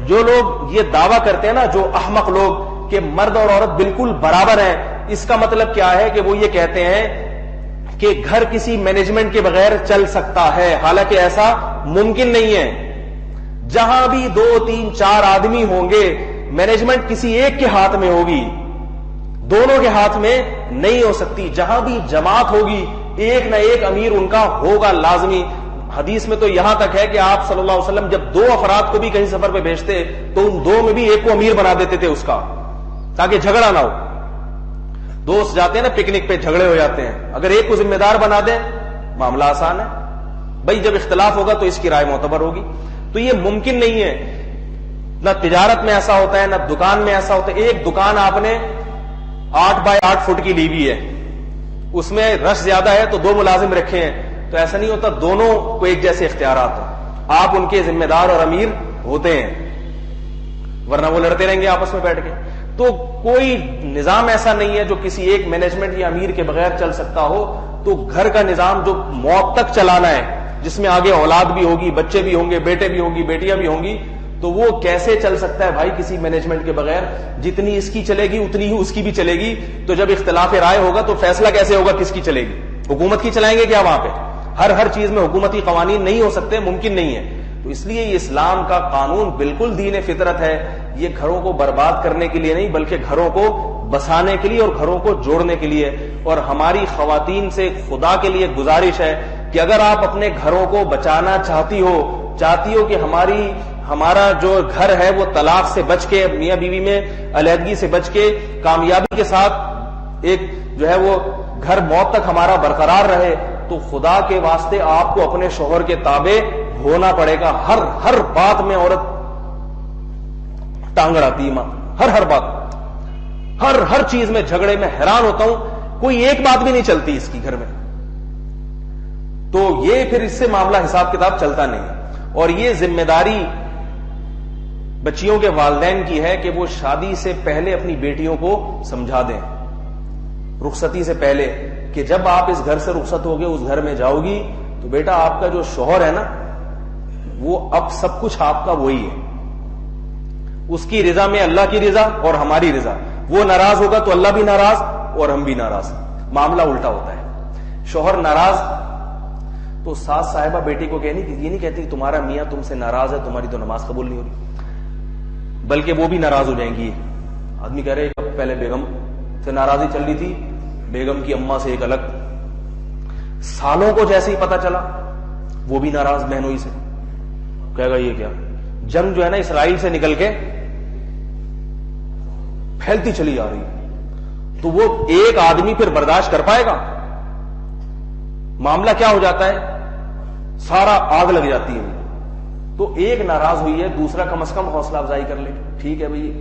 جو لوگ یہ دعویٰ کرتے ہیں نا، جو احمق لوگ کہ مرد اور عورت بالکل برابر ہیں، اس کا مطلب کیا ہے کہ وہ یہ کہتے ہیں کہ گھر کسی مینجمنٹ کے بغیر چل سکتا ہے، حالانکہ ایسا ممکن نہیں ہے. جہاں بھی 2 3 4 آدمی ہوں گے، مینجمنٹ کسی ایک کے ہاتھ میں ہوگی، دونوں کے ہاتھ میں نہیں ہو سکتی. جہاں بھی جماعت ہوگی، ایک نہ ایک امیر ان کا ہوگا لازمی. حدیث میں تو یہاں تک ہے کہ آپ صلی اللہ علیہ وسلم جب 2 افراد کو بھی کہیں سفر پہ بھیجتے تو ان 2 میں بھی ایک کو امیر بنا دیتے تھے اس کا، تاکہ جھگڑا نہ ہو. دوست جاتے ہیں نا پکنک پہ، جھگڑے ہو جاتے ہیں، اگر ایک کو ذمہ دار بنا دیں معاملہ آسان ہے. بھائی جب اختلاف ہوگا تو اس کی رائے معتبر ہوگی. تو یہ ممکن نہیں ہے. نہ تجارت میں ایسا ہوتا ہے، نہ دکان میں ایسا ہوتا ہے. ایک دکان آپ نے 8 بائی 8 فٹ کی لی ہوئی ہے، اس میں رش زیادہ ہے تو 2 ملازم رکھے ہیں، تو ایسا نہیں ہوتا دونوں کو ایک جیسے اختیارات ہوں. آپ ان کے ذمہ دار اور امیر ہوتے ہیں، ورنہ وہ لڑتے رہیں گے آپس میں بیٹھ کے. تو کوئی نظام ایسا نہیں ہے جو کسی ایک مینجمنٹ یا امیر کے بغیر چل سکتا ہو. تو گھر کا نظام جو موت تک چلانا ہے، جس میں آگے اولاد بھی ہوگی، بچے بھی ہوں گے، بیٹے بھی ہوں گی، بیٹیاں بھی ہوں گی، تو وہ کیسے چل سکتا ہے بھائی کسی مینجمنٹ کے بغیر؟ جتنی اس کی چلے گی اتنی ہی اس کی بھی چلے گی. تو جب اختلاف رائے ہوگا تو فیصلہ کیسے ہوگا کس کی چلے گی؟ حکومت کی چلائیں گے کیا وہاں پہ؟ ہر چیز میں حکومتی قوانین نہیں ہو سکتے، ممکن نہیں ہے. تو اس لیے یہ اسلام کا قانون بالکل دین فطرت ہے. یہ گھروں کو برباد کرنے کے لیے نہیں بلکہ گھروں کو بسانے کے لیے اور گھروں کو جوڑنے کے لیے. اور ہماری خواتین سے خدا کے لیے گزارش ہے کہ اگر آپ اپنے گھروں کو بچانا چاہتی ہو کہ ہمارا جو گھر ہے وہ طلاق سے بچ کے، میاں بیوی میں علیحدگی سے بچ کے کامیابی کے ساتھ ایک جو ہے وہ گھر موت تک ہمارا برقرار رہے، تو خدا کے واسطے آپ کو اپنے شوہر کے تابع ہونا پڑے گا. ہر بات میں عورت ٹانگ اڑاتی ہے، ہر بات، ہر چیز میں جھگڑے میں حیران ہوتا ہوں، کوئی ایک بات بھی نہیں چلتی اس کی گھر میں. تو یہ پھر اس سے معاملہ حساب کتاب چلتا نہیں. اور یہ ذمہ داری بچیوں کے والدین کی ہے کہ وہ شادی سے پہلے اپنی بیٹیوں کو سمجھا دیں، رخصتی سے پہلے، کہ جب آپ اس گھر سے رخصت ہوگے، اس گھر میں جاؤ گی، تو بیٹا آپ کا جو شوہر ہے نا، وہ اب سب کچھ آپ کا وہی ہے. اس کی رضا میں اللہ کی رضا اور ہماری رضا. وہ ناراض ہوگا تو اللہ بھی ناراض اور ہم بھی ناراض. معاملہ الٹا ہوتا ہے. شوہر ناراض تو ساس صاحبہ بیٹی کو یہ نہیں کہتی تمہارا میاں تم سے ناراض ہے، تمہاری تو نماز قبول نہیں ہو رہی، بلکہ وہ بھی ناراض ہو جائیں گی. آدمی کہہ رہے پہلے بیگم سے ناراضی چل رہی تھی، بیگم کی اماں سے ایک الگ، سالوں کو جیسے ہی پتا چلا وہ بھی ناراض بہنوئی سے، کہے گا یہ کیا. جنگ جو ہے نا اسرائیل سے نکل کے پھیلتی چلی جا رہی ہے، تو وہ ایک آدمی پھر برداشت کر پائے گا؟ معاملہ کیا ہو جاتا ہے، سارا آگ لگ جاتی ہے. تو ایک ناراض ہوئی ہے، دوسرا کم از کم حوصلہ افزائی کر لے، ٹھیک ہے بھائی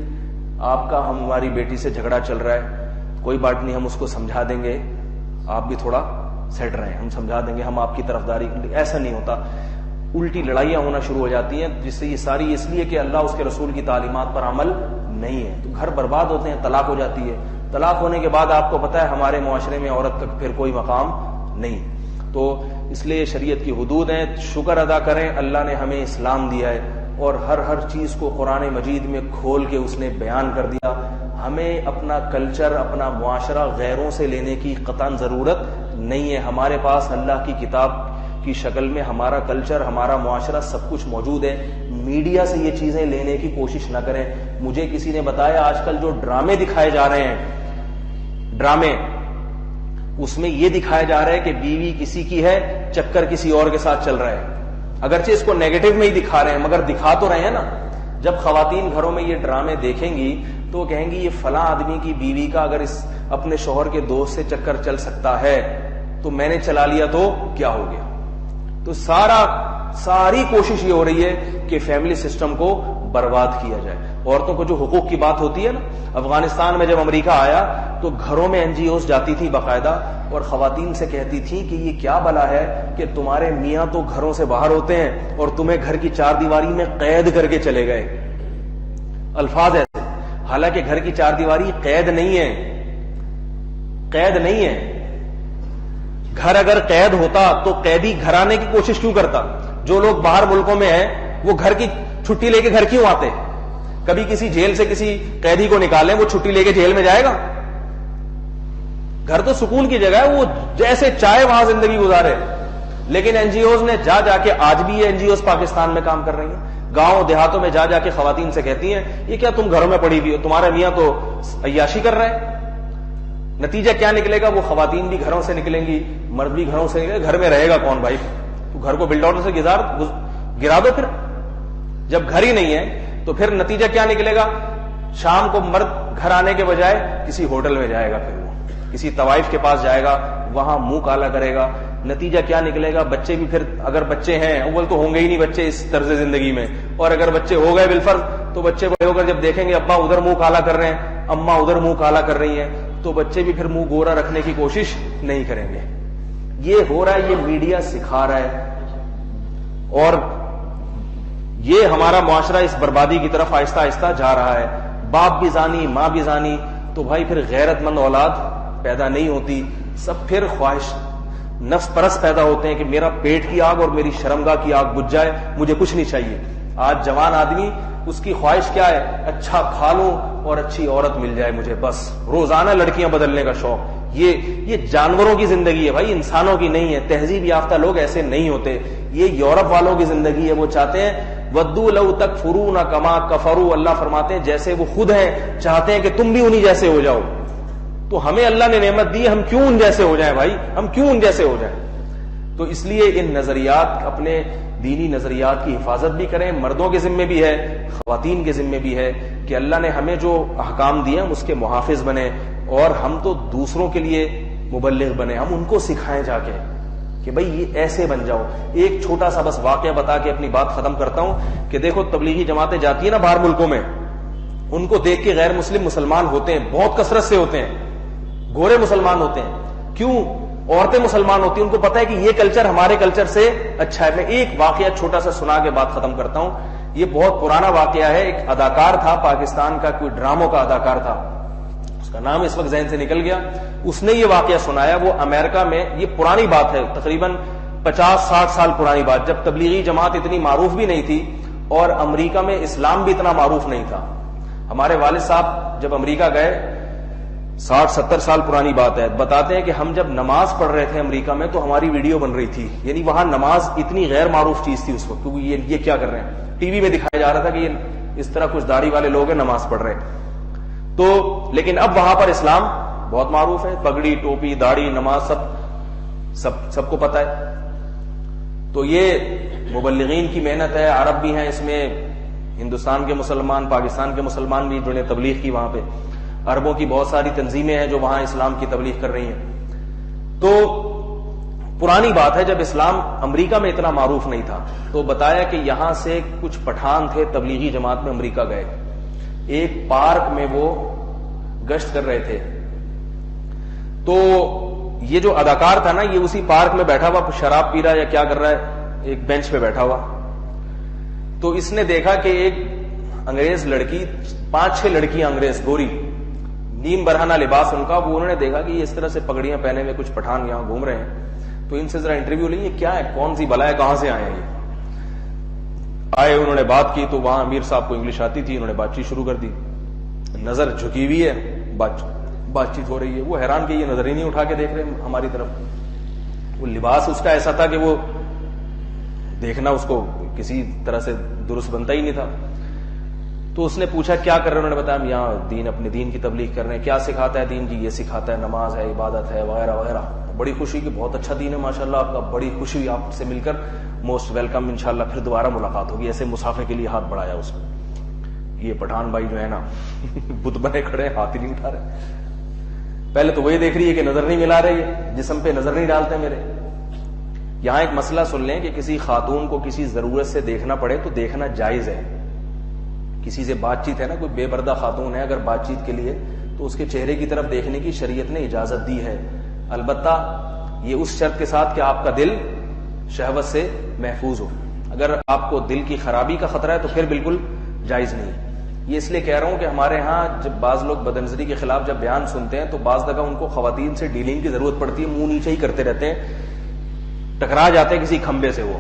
آپ کا ہماری بیٹی سے جھگڑا چل رہا ہے، کوئی بات نہیں، ہم اس کو سمجھا دیں گے، آپ بھی تھوڑا سیٹ رہیں، ہم سمجھا دیں گے، ہم آپ کی طرفداری. ایسا نہیں ہوتا، الٹی لڑائیاں ہونا شروع ہو جاتی ہیں، جس سے یہ ساری اس لیے کہ اللہ اس کے رسول کی تعلیمات پر عمل نہیں ہے، تو گھر برباد ہوتے ہیں، طلاق ہو جاتی ہے. طلاق ہونے کے بعد آپ کو پتا ہے ہمارے معاشرے میں عورت کا پھر کوئی مقام نہیں. تو اس لیے شریعت کی حدود ہیں، شکر ادا کریں اللہ نے ہمیں اسلام دیا ہے اور ہر چیز کو قرآن مجید میں کھول کے اس نے بیان کر دیا. ہمیں اپنا کلچر، اپنا معاشرہ غیروں سے لینے کی قطعاً ضرورت نہیں ہے. ہمارے پاس اللہ کی کتاب کی شکل میں ہمارا کلچر، ہمارا معاشرہ سب کچھ موجود ہے. میڈیا سے یہ چیزیں لینے کی کوشش نہ کریں. مجھے کسی نے بتایا آج کل جو ڈرامے دکھائے جا رہے ہیں، ڈرامے، اس میں یہ دکھایا جا رہا ہے کہ بیوی کسی کی ہے، چکر کسی اور کے ساتھ چل رہا ہے. اگرچہ اس کو نیگیٹو میں ہی دکھا رہے ہیں مگر دکھا تو رہے ہیں نا. جب خواتین گھروں میں یہ ڈرامے دیکھیں گی تو کہیں گی یہ فلاں آدمی کی بیوی کا اگر اس اپنے شوہر کے دوست سے چکر چل سکتا ہے تو میں نے چلا لیا تو کیا ہو گیا. تو ساری کوشش یہ ہو رہی ہے کہ فیملی سسٹم کو برباد کیا جائے. عورتوں کو جو حقوق کی بات ہوتی ہے نا، افغانستان میں جب امریکہ آیا تو گھروں میں NGOs جاتی تھی باقاعدہ اور خواتین سے کہتی تھی کہ یہ کیا بلا ہے کہ تمہارے میاں تو گھروں سے باہر ہوتے ہیں اور تمہیں گھر کی چار دیواری میں قید کر کے چلے گئے. الفاظ ایسے، حالانکہ گھر کی چار دیواری قید نہیں ہے، قید نہیں ہے. گھر اگر قید ہوتا تو قیدی گھر آنے کی کوشش کیوں کرتا؟ جو لوگ باہر ملکوں میں ہیں وہ گھر کی چھٹی لے کے گھر کیوں آتے؟ کبھی کسی جیل سے کسی قیدی کو نکالیں وہ چھٹی لے کے جیل میں جائے گا؟ گھر تو سکون کی جگہ ہے، وہ جیسے چاہے وہاں زندگی گزارے. لیکن NGOs نے جا کے، آج بھی یہ NGOs پاکستان میں کام کر رہی ہیں، گاؤں دیہاتوں میں جا کے خواتین سے کہتی ہیں یہ کیا تم گھروں میں پڑی ہوئی ہو، تمہارا میاں تو عیاشی کر رہا ہے. نتیجہ کیا نکلے گا؟ وہ خواتین بھی گھروں سے نکلیں گی، مرد بھی گھروں سے نکلیں گے. گھر میں رہے گا کون بھائی؟ تو گھر کو بلڈوزر سے گرا دو. پھر جب گھر ہی نہیں ہے تو پھر نتیجہ کیا نکلے گا؟ شام کو مرد گھر آنے کے بجائے کسی ہوٹل میں جائے گا، پھر وہ کسی طوائف کے پاس جائے گا، وہاں منہ کالا کرے گا. نتیجہ کیا نکلے گا؟ بچے بھی پھر، اگر بچے ہیں، اول تو ہوں گے ہی نہیں بچے اس طرز زندگی میں، اور اگر بچے ہو گئے بالفرض تو بچے بڑے ہو کر جب دیکھیں گے ابا ادھر منہ کالا کر رہے ہیں، اماں ادھر منہ کالا کر رہی ہیں، تو بچے بھی پھر منہ گورا رکھنے کی کوشش نہیں کریں گے. یہ ہو رہا ہے، یہ میڈیا سکھا رہا ہے، اور یہ ہمارا معاشرہ اس بربادی کی طرف آہستہ آہستہ جا رہا ہے. باپ بھی زانی، ماں بھی زانی، تو بھائی پھر غیرت مند اولاد پیدا نہیں ہوتی. سب پھر خواہش نفس پرست پیدا ہوتے ہیں کہ میرا پیٹ کی آگ اور میری شرمگاہ کی آگ بجھ جائے، مجھے کچھ نہیں چاہیے. آج جوان آدمی اس کی خواہش کیا ہے؟ اچھا کھا لوں اور اچھی عورت مل جائے مجھے، بس روزانہ لڑکیاں بدلنے کا شوق. یہ جانوروں کی زندگی ہے بھائی، انسانوں کی نہیں ہے. تہذیب یافتہ لوگ ایسے نہیں ہوتے. یہ یورپ والوں کی زندگی ہے. وہ چاہتے ہیں ودو لو تکفرون کما کفروا، اللہ فرماتے ہیں جیسے وہ خود ہیں چاہتے ہیں کہ تم بھی انہی جیسے ہو جاؤ. تو ہمیں اللہ نے نعمت دی، ہم کیوں ان جیسے ہو جائیں بھائی، ہم کیوں ان جیسے ہو جائیں؟ تو اس لیے ان نظریات، اپنے دینی نظریات کی حفاظت بھی کریں. مردوں کے ذمے بھی ہے، خواتین کے ذمے بھی ہے کہ اللہ نے ہمیں جو احکام دیے ہم اس کے محافظ بنیں، اور ہم تو دوسروں کے لیے مبلغ بنیں. ہم ان کو سکھائیں جا کے کہ بھئی یہ ایسے بن جاؤ. ایک چھوٹا سا بس واقعہ بتا کے اپنی بات ختم کرتا ہوں کہ دیکھو تبلیغی جماعتیں جاتی ہیں نا باہر ملکوں میں، ان کو دیکھ کے غیر مسلم مسلمان ہوتے ہیں، بہت کثرت سے ہوتے ہیں، گورے مسلمان ہوتے ہیں. کیوں؟ عورتیں مسلمان ہوتی ہیں، ان کو پتا ہے کہ یہ کلچر ہمارے کلچر سے اچھا ہے. میں ایک واقعہ چھوٹا سا سنا کے بات ختم کرتا ہوں. یہ بہت پرانا واقعہ ہے. ایک اداکار تھا پاکستان کا، کوئی ڈراموں کا اداکار تھا، اس کا نام اس وقت ذہن سے نکل گیا. اس نے یہ واقعہ سنایا. وہ امریکہ میں، یہ پرانی بات ہے، تقریباً 50-60 سال پرانی بات، جب تبلیغی جماعت اتنی معروف بھی نہیں تھی اور امریکہ میں اسلام بھی اتنا معروف نہیں تھا. ہمارے والد صاحب جب امریکہ گئے 60-70 سال پرانی بات ہے. بتاتے ہیں کہ ہم جب نماز پڑھ رہے تھے امریکہ میں تو ہماری ویڈیو بن رہی تھی. یعنی وہاں نماز اتنی غیر معروف چیز تھی اس وقت, کیونکہ یہ کیا کر رہے ہیں, ٹی وی میں دکھایا جا رہا تھا کہ یہ اس طرح کچھ داڑھی والے لوگ ہیں نماز پڑھ رہے ہیں. تو لیکن اب وہاں پر اسلام بہت معروف ہے, پگڑی, ٹوپی, داڑھی, نماز سب کو پتا ہے. تو یہ مبلغین کی محنت ہے, عرب بھی ہیں اس میں, ہندوستان کے مسلمان, پاکستان کے مسلمان بھی جڑے تبلیغ کی. وہاں پہ عربوں کی بہت ساری تنظیمیں ہیں جو وہاں اسلام کی تبلیغ کر رہی ہیں. تو پرانی بات ہے جب اسلام امریکہ میں اتنا معروف نہیں تھا, تو بتایا کہ یہاں سے کچھ پٹھان تھے تبلیغی جماعت میں امریکہ گئے. ایک پارک میں وہ گشت کر رہے تھے, تو یہ جو اداکار تھا نا, یہ اسی پارک میں بیٹھا ہوا شراب پی رہا یا کیا کر رہا ہے, ایک بینچ پہ بیٹھا ہوا. تو اس نے دیکھا کہ ایک انگریز لڑکی, 5-6 لڑکیاں انگریز گوری, نیم برہنہ لباس ان کا, وہ انہوں نے دیکھا کہ یہ اس طرح سے پگڑیاں پہنے ہوئے کچھ پٹھان یہاں گھوم رہے ہیں. تو ان سے ذرا انٹرویو لیں, یہ کیا ہے, کون سی بلا ہے, کہاں سے آئے ہیں یہ. آئے, انہوں نے بات کی, تو وہاں امیر صاحب کو انگلش آتی تھی, انہوں نے بات چیت شروع کر دی. نظر جھکی ہوئی ہے, بات چیت ہو رہی ہے. وہ حیران کہ یہ نظر ہی نہیں اٹھا کے دیکھ رہے ہماری طرف. وہ لباس اس کا ایسا تھا کہ وہ دیکھنا اس کو کسی طرح سے درست بنتا ہی نہیں تھا. تو اس نے پوچھا کیا کر رہے ہیں, انہوں نے بتایا یہاں دین, اپنے دین کی تبلیغ کر رہے ہیں. کیا سکھاتا ہے دین؟ جی یہ سکھاتا ہے, نماز ہے, عبادت ہے, وغیرہ وغیرہ. بڑی خوشی کہ بہت اچھا دین ہے ماشاءاللہ آپ کا, بڑی خوشی ہوئی آپ سے مل کر, موسٹ ویلکم, انشاءاللہ پھر دوبارہ ملاقات ہوگی. ایسے مسافے کے لیے ہاتھ بڑھایا اس نے. یہ پٹھان بھائی جو ہے نا بت بنے کھڑے, ہاتھ ہی نہیں اٹھا رہے. پہلے تو وہی دیکھ رہی ہے کہ نظر نہیں ملا رہے, یہ جسم پہ نظر نہیں ڈالتے میرے. یہاں ایک مسئلہ سن لیں کہ کسی خاتون کو کسی ضرورت سے دیکھنا پڑے تو دیکھنا جائز ہے. کسی سے بات چیت ہے نا, کوئی بے پردہ خاتون ہے اگر بات چیت کے لیے, تو اس کے چہرے کی طرف دیکھنے کی شریعت نے اجازت دی ہے. البتہ یہ اس شرط کے ساتھ کہ آپ کا دل شہوت سے محفوظ ہو. اگر آپ کو دل کی خرابی کا خطرہ ہے تو پھر بالکل جائز نہیں. یہ اس لیے کہہ رہا ہوں کہ ہمارے ہاں جب بعض لوگ بدنظری کے خلاف جب بیان سنتے ہیں تو بعض دفعہ ان کو خواتین سے ڈیلنگ کی ضرورت پڑتی ہے, منہ نیچے ہی کرتے رہتے ہیں, ٹکرا جاتے ہیں کسی کھمبے سے. وہ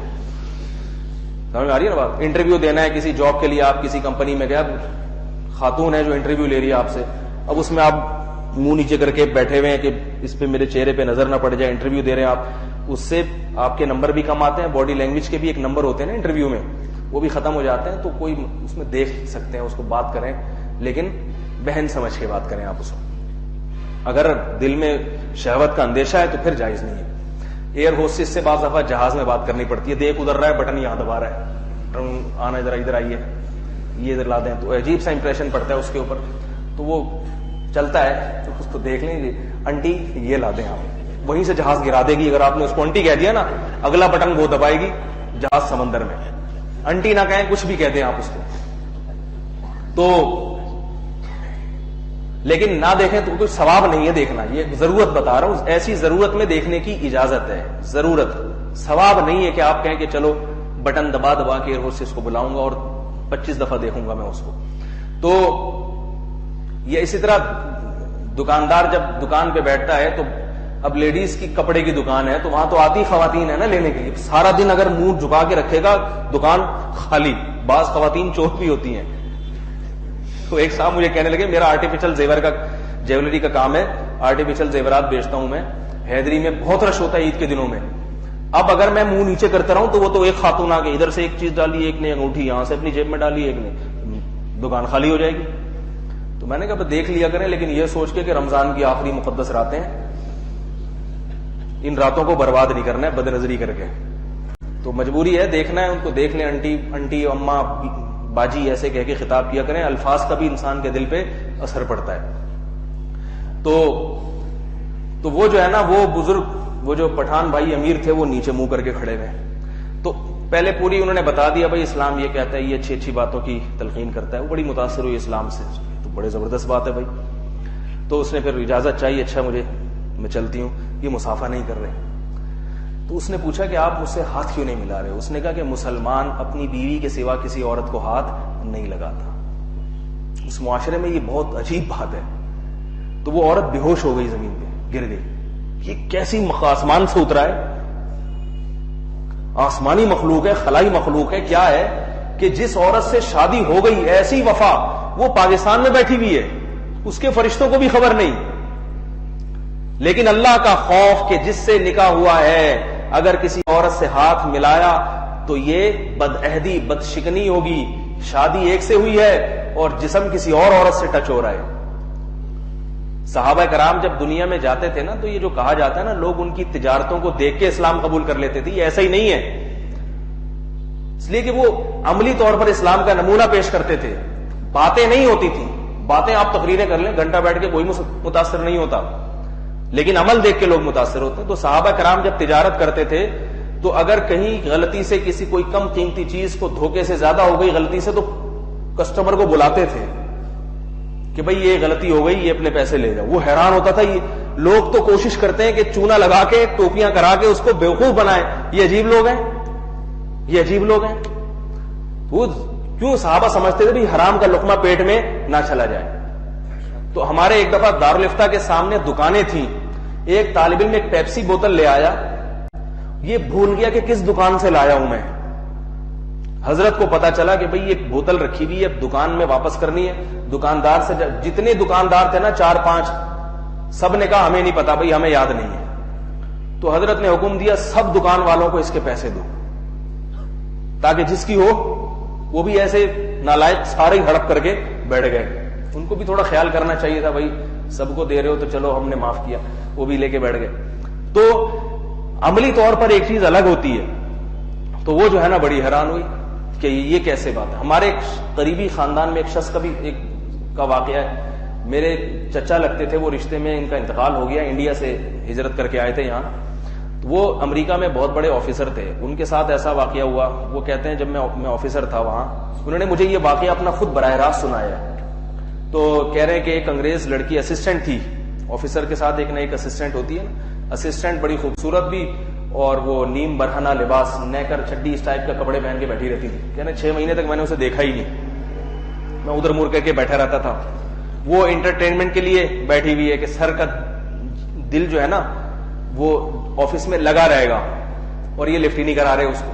سمجھ میں آ رہی ہے نا بات. انٹرویو دینا ہے کسی جاب کے لیے, آپ کسی کمپنی میں گئے, خاتون ہے جو انٹرویو لے رہی ہے آپ سے, اب اس میں آپ منہ نیچے کر کے بیٹھے ہوئے ہیں کہ اس پہ میرے چہرے پہ نظر نہ پڑ جائے, انٹرویو دے رہے ہیں آپ, اس سے آپ کے نمبر بھی کم آتے ہیں. باڈی لینگویج کے بھی ایک نمبر ہوتے ہیں نا انٹرویو میں, وہ بھی ختم ہو جاتے ہیں. تو کوئی اس میں دیکھ سکتے ہیں, اس کو بات کریں, لیکن بہن سمجھ کے بات کریں آپ اس کو. اگر دل میں شہوت کا اندیشہ ہے تو پھر جائز نہیں ہے. ایئر ہوسٹس سے بعض دفعہ جہاز میں بات کرنی پڑتی ہے, دیکھ ادھر رہا ہے, بٹن یہاں دبا رہا ہے, آنا ادھر آئیے, یہ ادھر لا دیں, تو عجیب سا امپریشن پڑتا ہے اس کے اوپر. تو وہ چلتا ہے تو اس کو دیکھ لیں, انٹی یہ لا دیں آپ, وہیں سے جہاز گرا دے گی. اگر آپ نے اس کو انٹی کہہ دیا نا, اگلا بٹن وہ دبائے گی, جہاز سمندر میں. انٹی نہ کہیں, کچھ بھی کہہ دیں آپ اس کو. تو لیکن نہ دیکھیں تو کوئی ثواب نہیں ہے دیکھنا, یہ ضرورت بتا رہا ہوں, ایسی ضرورت میں دیکھنے کی اجازت ہے. ضرورت, ثواب نہیں ہے کہ آپ کہیں کہ چلو بٹن دبا دبا کے ایئر ہوسٹس کو بلاؤں گا اور 25 دفعہ دیکھوں گا میں اس کو. تو یہ اسی طرح دکاندار جب دکان پہ بیٹھتا ہے, تو اب لیڈیز کی کپڑے کی دکان ہے تو وہاں تو آتی خواتین ہے نا لینے کے لیے. سارا دن اگر منہ جھکا کے رکھے گا دکان خالی. بعض خواتین چور بھی ہوتی ہیں. تو ایک صاحب مجھے کہنے لگے میرا آرٹیفیشل جیولری کا کام ہے, آرٹیفیشل زیورات بیچتا ہوں میں, حیدری میں بہت رش ہوتا ہے عید کے دنوں میں. اب اگر میں منہ نیچے کرتا رہوں تو وہ تو ایک خاتون آ کے ادھر سے ایک چیز ڈالی, ایک نے انگوٹھی یہاں سے اپنی جیب میں ڈالی, ایک نے, دکان خالی ہو جائے گی. تو میں نے کہا دیکھ لیا کریں, لیکن یہ سوچ کے کہ رمضان کی آخری مقدس راتیں ہیں, ان راتوں کو برباد نہیں کرنا ہے بد نظری کر کے. تو مجبوری ہے, دیکھنا ہے ان کو, دیکھ لیں. انٹی اماں باجی ایسے کہہ کے خطاب کیا کریں. الفاظ کا بھی انسان کے دل پہ اثر پڑتا ہے. تو وہ جو ہے نا, وہ بزرگ, وہ جو پٹھان بھائی امیر تھے, وہ نیچے منہ کر کے کھڑے ہوئے. تو پہلے پوری انہوں نے بتا دیا بھائی اسلام یہ کہتا ہے, یہ اچھی اچھی باتوں کی تلقین کرتا ہے. وہ بڑی متاثر ہوئی اسلام سے, تو بڑے زبردست بات ہے بھائی. تو اس نے پھر اجازت چاہیے, اچھا مجھے, میں چلتی ہوں, یہ مسافہ نہیں کر رہے. تو اس نے پوچھا کہ آپ مجھ سے ہاتھ کیوں نہیں ملا رہے؟ اس نے کہا کہ مسلمان اپنی بیوی کے سوا کسی عورت کو ہاتھ نہیں لگاتا. اس معاشرے میں یہ بہت عجیب بات ہے. تو وہ عورت بے ہوش ہو گئی, زمین پہ گر گئی. یہ کیسی آسمان سے اترا ہے, آسمانی مخلوق ہے, خلائی مخلوق ہے, کیا ہے کہ جس عورت سے شادی ہو گئی ایسی وفا, وہ پاکستان میں بیٹھی ہوئی ہے, اس کے فرشتوں کو بھی خبر نہیں, لیکن اللہ کا خوف کہ جس سے نکاح ہوا ہے اگر کسی عورت سے ہاتھ ملایا تو یہ بدعہدی بدشکنی ہوگی. شادی ایک سے ہوئی ہے اور جسم کسی اور عورت سے ٹچ ہو رہا ہے. صحابہ کرام جب دنیا میں جاتے تھے نا تو یہ جو کہا جاتا ہے نا لوگ ان کی تجارتوں کو دیکھ کے اسلام قبول کر لیتے تھے, یہ ایسا ہی نہیں ہے. اس لیے کہ وہ عملی طور پر اسلام کا نمونہ پیش کرتے تھے, باتیں نہیں ہوتی تھیں. باتیں آپ تقریریں کر لیں گھنٹہ بیٹھ کے کوئی متاثر نہیں ہوتا, لیکن عمل دیکھ کے لوگ متاثر ہوتے ہیں. تو صحابہ کرام جب تجارت کرتے تھے تو اگر کہیں غلطی سے کسی کوئی کم قیمتی چیز کو دھوکے سے زیادہ ہو گئی غلطی سے تو کسٹمر کو بلاتے تھے کہ بھئی یہ غلطی ہو گئی, یہ اپنے پیسے لے جاؤ. وہ حیران ہوتا تھا, یہ لوگ تو کوشش کرتے ہیں کہ چونا لگا کے ٹوپیاں کرا کے اس کو بیوقوف بنائیں, یہ عجیب لوگ ہیں, یہ عجیب لوگ ہیں. وہ کیوں صحابہ سمجھتے تھے بھی حرام کا لقمہ پیٹ میں نہ چلا جائے. تو ہمارے ایک دفعہ دارالفتہ کے سامنے دکانیں تھیں, ایک طالب علم ایک پیپسی بوتل لے آیا, یہ بھول گیا کہ کس دکان سے لایا ہوں میں. حضرت کو پتا چلا کہ بھئی یہ بوتل رکھی ہوئی ہے, دکان میں واپس کرنی ہے. دکاندار سے جتنے دکاندار تھے نا 4-5 سب نے کہا ہمیں نہیں پتا بھئی, ہمیں یاد نہیں ہے. تو حضرت نے حکم دیا سب دکان والوں کو اس کے پیسے دو, تاکہ جس کی ہو وہ بھی ایسے نالائق سارے ہی ہڑپ کر کے بیٹھ گئے. ان کو بھی تھوڑا خیال کرنا چاہیے تھا, بھائی سب کو دے رہے ہو تو چلو ہم نے معاف کیا, وہ بھی لے کے بیٹھ گئے. تو عملی طور پر ایک چیز الگ ہوتی ہے. تو وہ جو ہے نا بڑی حیران ہوئی کہ یہ کیسے بات ہے. ہمارے ایک قریبی خاندان میں ایک شخص کا واقعہ ہے. میرے چچا لگتے تھے, وہ رشتے میں ان کا انتقال ہو گیا, انڈیا سے ہجرت کر کے آئے تھے یہاں. وہ امریکہ میں بہت بڑے آفیسر تھے. ان کے ساتھ ایسا واقعہ ہوا, وہ کہتے ہیں جب میں آفیسر تھا وہاں, انہوں نے مجھے یہ واقعہ اپنا خود براہ راست سنایا. تو کہہ رہے ہیں کہ ایک انگریز لڑکی اسسٹنٹ تھی, آفیسر کے ساتھ ایک نہ ایک اسسٹنٹ ہوتی ہے نا, اسسٹنٹ بڑی خوبصورت بھی, اور وہ نیم برہنہ لباس, نیکر چڈی اس ٹائپ کا کپڑے پہن کے بیٹھی رہتی تھی. کہہ رہے 6 مہینے تک میں نے اسے دیکھا ہی نہیں, میں ادھر مڑ کر کے بیٹھا رہتا تھا. وہ انٹرٹینمنٹ کے لیے بیٹھی ہوئی ہے کہ سر کا دل جو ہے نا وہ آفس میں لگا رہے گا, اور یہ لفٹ ہی نہیں کرا رہے اس کو.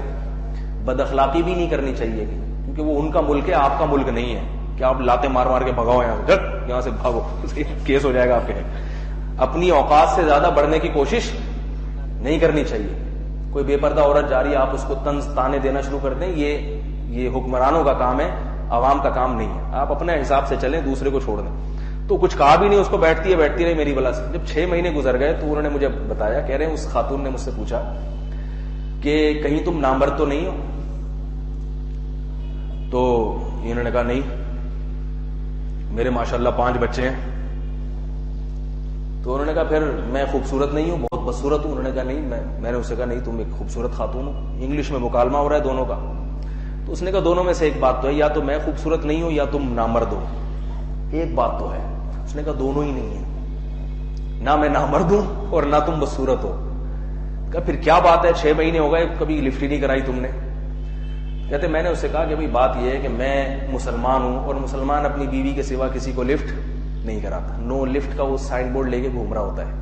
بد اخلاقی بھی نہیں کرنی چاہیے کیونکہ وہ ان کا ملک ہے, آپ کا ملک نہیں ہے کہ آپ لاتے مار مار کے بھگاؤ یہاں سے بھاگو, کیس ہو جائے گا آپ کے. اپنی اوقات سے زیادہ بڑھنے کی کوشش نہیں کرنی چاہیے. کوئی بے پردہ عورت جا رہی ہے, آپ اس کو طنز تانے دینا شروع کر دیں, یہ حکمرانوں کا کام ہے, عوام کا کام نہیں ہے. آپ اپنے حساب سے چلیں, دوسرے کو چھوڑ دیں. تو کچھ کہا بھی نہیں, اس کو بیٹھتی رہی میری بلا سے. جب 6 مہینے گزر گئے تو انہوں نے مجھے بتایا, کہہ رہے ہیں اس خاتون نے مجھ سے پوچھا کہ کہیں تم نامرد تو نہیں ہو. تو انہوں نے کہا نہیں, میرے ماشاءاللہ 5 بچے ہیں. تو انہوں نے کہا پھر میں خوبصورت نہیں ہوں, بہت بدصورت ہوں. انہوں نے کہا نہیں. میں نے اس سے کہا نہیں, تم ایک خوبصورت خاتون ہو. انگلش میں مکالمہ ہو رہا ہے دونوں کا. تو اس نے کہا دونوں میں سے ایک بات تو ہے, یا تو میں خوبصورت نہیں ہوں یا تم نامرد ہو. ایک بات تو ہے. اس نے کہا دونوں ہی نہیں ہے, نہ میں نامرد ہوں اور نہ تم بدصورت ہو. کہا پھر کیا بات ہے, 6 مہینے ہو گئے کبھی لفٹ ہی نہیں کرائی تم نے. کہتے میں نے اس سے کہا کہ بھئی بات یہ ہے کہ میں مسلمان ہوں, اور مسلمان اپنی بیوی کے سوا کسی کو لفٹ نہیں کراتا. نو لفٹ کا وہ سائن بورڈ لے کے گھوم رہا ہوتا ہے.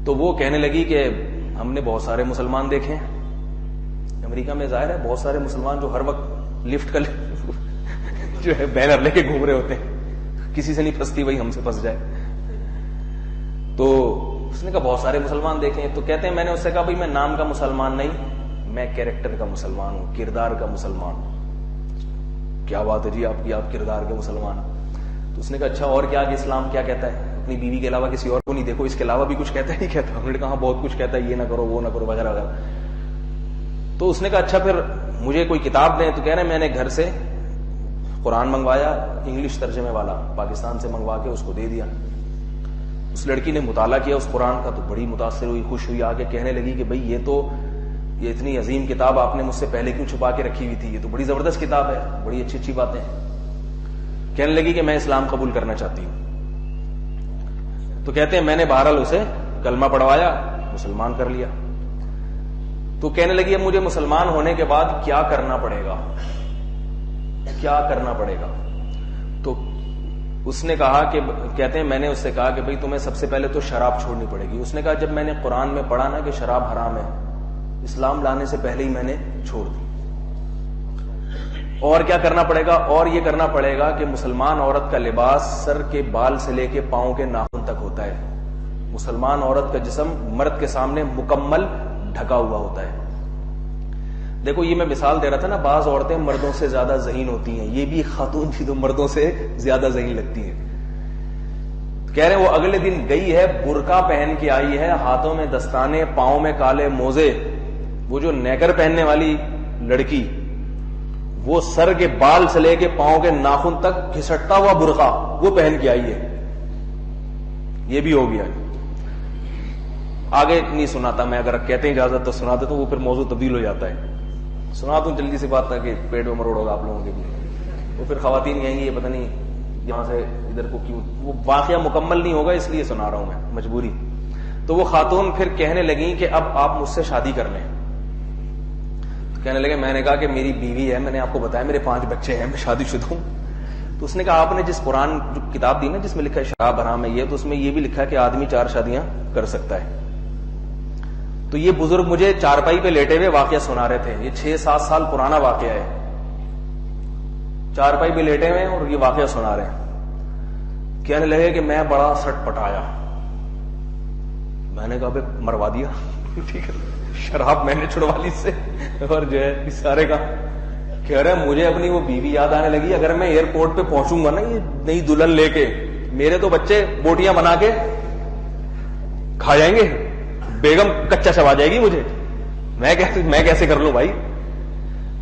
تو وہ کہنے لگی کہ ہم نے بہت سارے مسلمان دیکھے ہیں امریکہ میں. ظاہر ہے بہت سارے مسلمان جو ہر وقت لفٹ کا جو ہے بینر لے کے گھوم رہے ہوتے ہیں, کسی سے نہیں پھنستی وہی ہم سے پھنس جائے. تو اس نے کہا بہت سارے مسلمان دیکھے ہیں. تو کہتے ہیں میں نے اس سے کہا بھئی میں نام کا مسلمان نہیں, میں کیریکٹر کا مسلمان ہوں, کردار کا مسلمان ہوں. کیا بات ہے جی آپ کی, آپ کردار کے مسلمان. تو اس نے کہا اچھا اور کیا, کہ اسلام کیا کہتا ہے, اپنی بیوی کے علاوہ کسی اور کو نہیں دیکھو, اس کے علاوہ بھی کچھ کہتا ہے نہیں کہتا. انہوں نے کہا بہت کچھ کہتا ہے, یہ نہ کرو وہ نہ کرو وغیرہ وغیرہ. تو اس نے کہا اچھا پھر مجھے کوئی کتاب دیں. تو کہہ رہے ہیں میں نے گھر سے قرآن منگوایا, انگلش ترجمے والا پاکستان سے منگوا کے اس کو دے دیا. اس لڑکی نے مطالعہ کیا اس قرآن کا, تو بڑی متاثر ہوئی, خوش ہوئی, آ کے کہنے لگی کہ بھئی یہ اتنی عظیم کتاب آپ نے مجھ سے پہلے کیوں چھپا کے رکھی ہوئی تھی, یہ تو بڑی زبردست کتاب ہے, بڑی اچھی اچھی باتیں. کہنے لگی کہ میں اسلام قبول کرنا چاہتی ہوں. تو کہتے ہیں میں نے بہرحال اسے کلمہ پڑھوایا, مسلمان کر لیا. تو کہنے لگی اب مجھے مسلمان ہونے کے بعد کیا کرنا پڑے گا, کیا کرنا پڑے گا. تو اس نے کہا کہ کہتے ہیں میں نے اس سے کہا کہ بھئی تمہیں سب سے پہلے تو شراب چھوڑنی پڑے گی. اس نے کہا جب میں نے قرآن میں پڑھا نا کہ شراب حرام ہے, اسلام لانے سے پہلے ہی میں نے چھوڑ دی. اور کیا کرنا پڑے گا, اور یہ کرنا پڑے گا کہ مسلمان عورت کا لباس سر کے بال سے لے کے پاؤں کے ناخن تک ہوتا ہے, مسلمان عورت کا جسم مرد کے سامنے مکمل ڈھکا ہوا ہوتا ہے. دیکھو یہ میں مثال دے رہا تھا نا, بعض عورتیں مردوں سے زیادہ ذہین ہوتی ہیں, یہ بھی ایک خاتون تھی تو مردوں سے زیادہ ذہین لگتی ہیں. کہہ رہے ہیں وہ اگلے دن گئی ہے, برقع پہن کے آئی ہے, ہاتھوں میں دستانے, پاؤں میں کالے موزے, وہ جو نیکر پہننے والی لڑکی وہ سر کے بال سے لے کے پاؤں کے ناخن تک گھسٹتا ہوا برقع وہ پہن کے آئی ہے. یہ بھی ہو گیا. آگے نہیں سناتا میں, اگر کہتے ہیں اجازت تو سنا دیتا ہوں, وہ پھر موضوع تبدیل ہو جاتا ہے. سنا دوں جلدی سی بات تاکہ پیٹ میں مروڑ ہوگا آپ لوگوں کے بھی. وہ پھر خواتین کہیں گی یہ پتہ نہیں یہاں سے ادھر کو کیوں, وہ واقعہ مکمل نہیں ہوگا اس لیے سنا رہا ہوں میں, مجبوری. تو وہ خاتون پھر کہنے لگی کہ اب آپ مجھ سے شادی کر لیں. کہنے لگے, میں نے کہا کہ میری بیوی ہے, میں نے آپ کو بتایا میرے 5 بچے ہیں, میں شادی شدہ ہوں. تو اس نے کہا آپ نے جس قرآن جو کتاب دی نا جس میں لکھا ہے شراب حرام ہے یہ, تو اس میں یہ بھی لکھا ہے کہ آدمی 4 شادیاں کر سکتا ہے. تو یہ بزرگ مجھے چارپائی پہ لیٹے ہوئے واقعہ سنا رہے تھے. یہ 6-7 سال پرانا واقعہ ہے. چارپائی پہ لیٹے ہوئے اور یہ واقعہ سنا رہے ہیں. کہنے لگے کہ میں بڑا سٹ پٹایا. میں نے کہا مروا دیا. ٹھیک ہے, شراب میں نے چھڑوا لی سے, اور جو ہے اس سارے کا. کہہ رہے مجھے اپنی وہ بیوی یاد آنے لگی. اگر میں ایئرپورٹ پہ پہنچوں گا نا یہ نئی دلہن لے کے, میرے تو بچے بوٹیاں بنا کے کھا جائیں گے, بیگم کچا چبا جائے گی مجھے, میں کیسے کر لوں بھائی.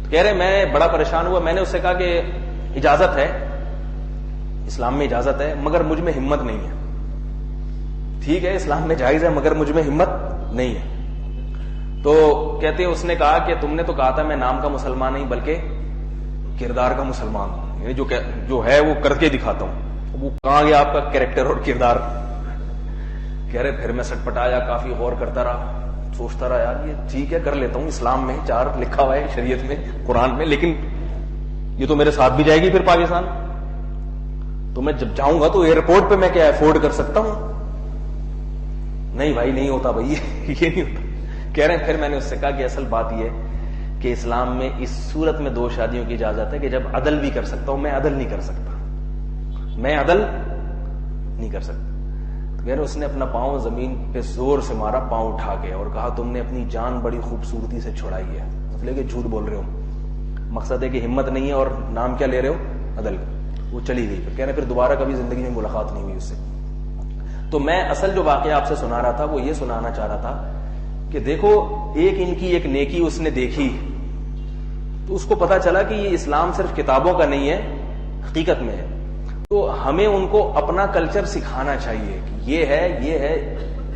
تو کہہ رہے میں بڑا پریشان ہوا. میں نے اس سے کہا کہ اجازت ہے, اسلام میں اجازت ہے, مگر مجھ میں ہمت نہیں ہے. ٹھیک ہے اسلام میں جائز ہے مگر مجھ میں ہمت نہیں ہے. تو کہتے ہیں اس نے کہا کہ تم نے تو کہا تھا میں نام کا مسلمان نہیں بلکہ کردار کا مسلمان ہوں, یعنی جو ہے وہ کر کے دکھاتا ہوں. وہ کہاں گیا آپ کا کریکٹر اور کردار. کہہ رہے پھر میں سٹ پٹایا, کافی غور کرتا رہا, سوچتا رہا یار یہ ٹھیک ہے کر لیتا ہوں, اسلام میں 4 لکھا ہوا ہے, شریعت میں, قرآن میں, لیکن یہ تو میرے ساتھ بھی جائے گی پھر پاکستان. تو میں جب جاؤں گا تو ایئرپورٹ پہ میں کیا افورڈ کر سکتا ہوں. نہیں بھائی نہیں ہوتا بھائی, یہ نہیں ہوتا. کہہ رہے ہیں پھر میں نے اس سے کہا کہ اصل بات یہ ہے کہ اسلام میں اس صورت میں 2 شادیوں کی اجازت ہے کہ جب عدل بھی کر سکتا ہوں. میں عدل نہیں کر سکتا, میں عدل نہیں کر سکتا. کہہ رہے اس نے اپنا پاؤں زمین پہ زور سے مارا, پاؤں اٹھا کے, اور کہا تم نے اپنی جان بڑی خوبصورتی سے چھڑائی ہے, مطلب کہ جھوٹ بول رہے ہو, مقصد ہے کہ ہمت نہیں ہے, اور نام کیا لے رہے ہو عدل. وہ چلی گئی. پھر کہہ رہے پھر دوبارہ کبھی زندگی میں ملاقات نہیں ہوئی اس سے. تو میں اصل جو واقعہ آپ سے سنا رہا تھا وہ یہ سنانا چاہ رہا تھا کہ دیکھو ان کی ایک نیکی اس نے دیکھی تو اس کو پتا چلا کہ یہ اسلام صرف کتابوں کا نہیں ہے, حقیقت میں ہے. تو ہمیں ان کو اپنا کلچر سکھانا چاہیے کہ یہ ہے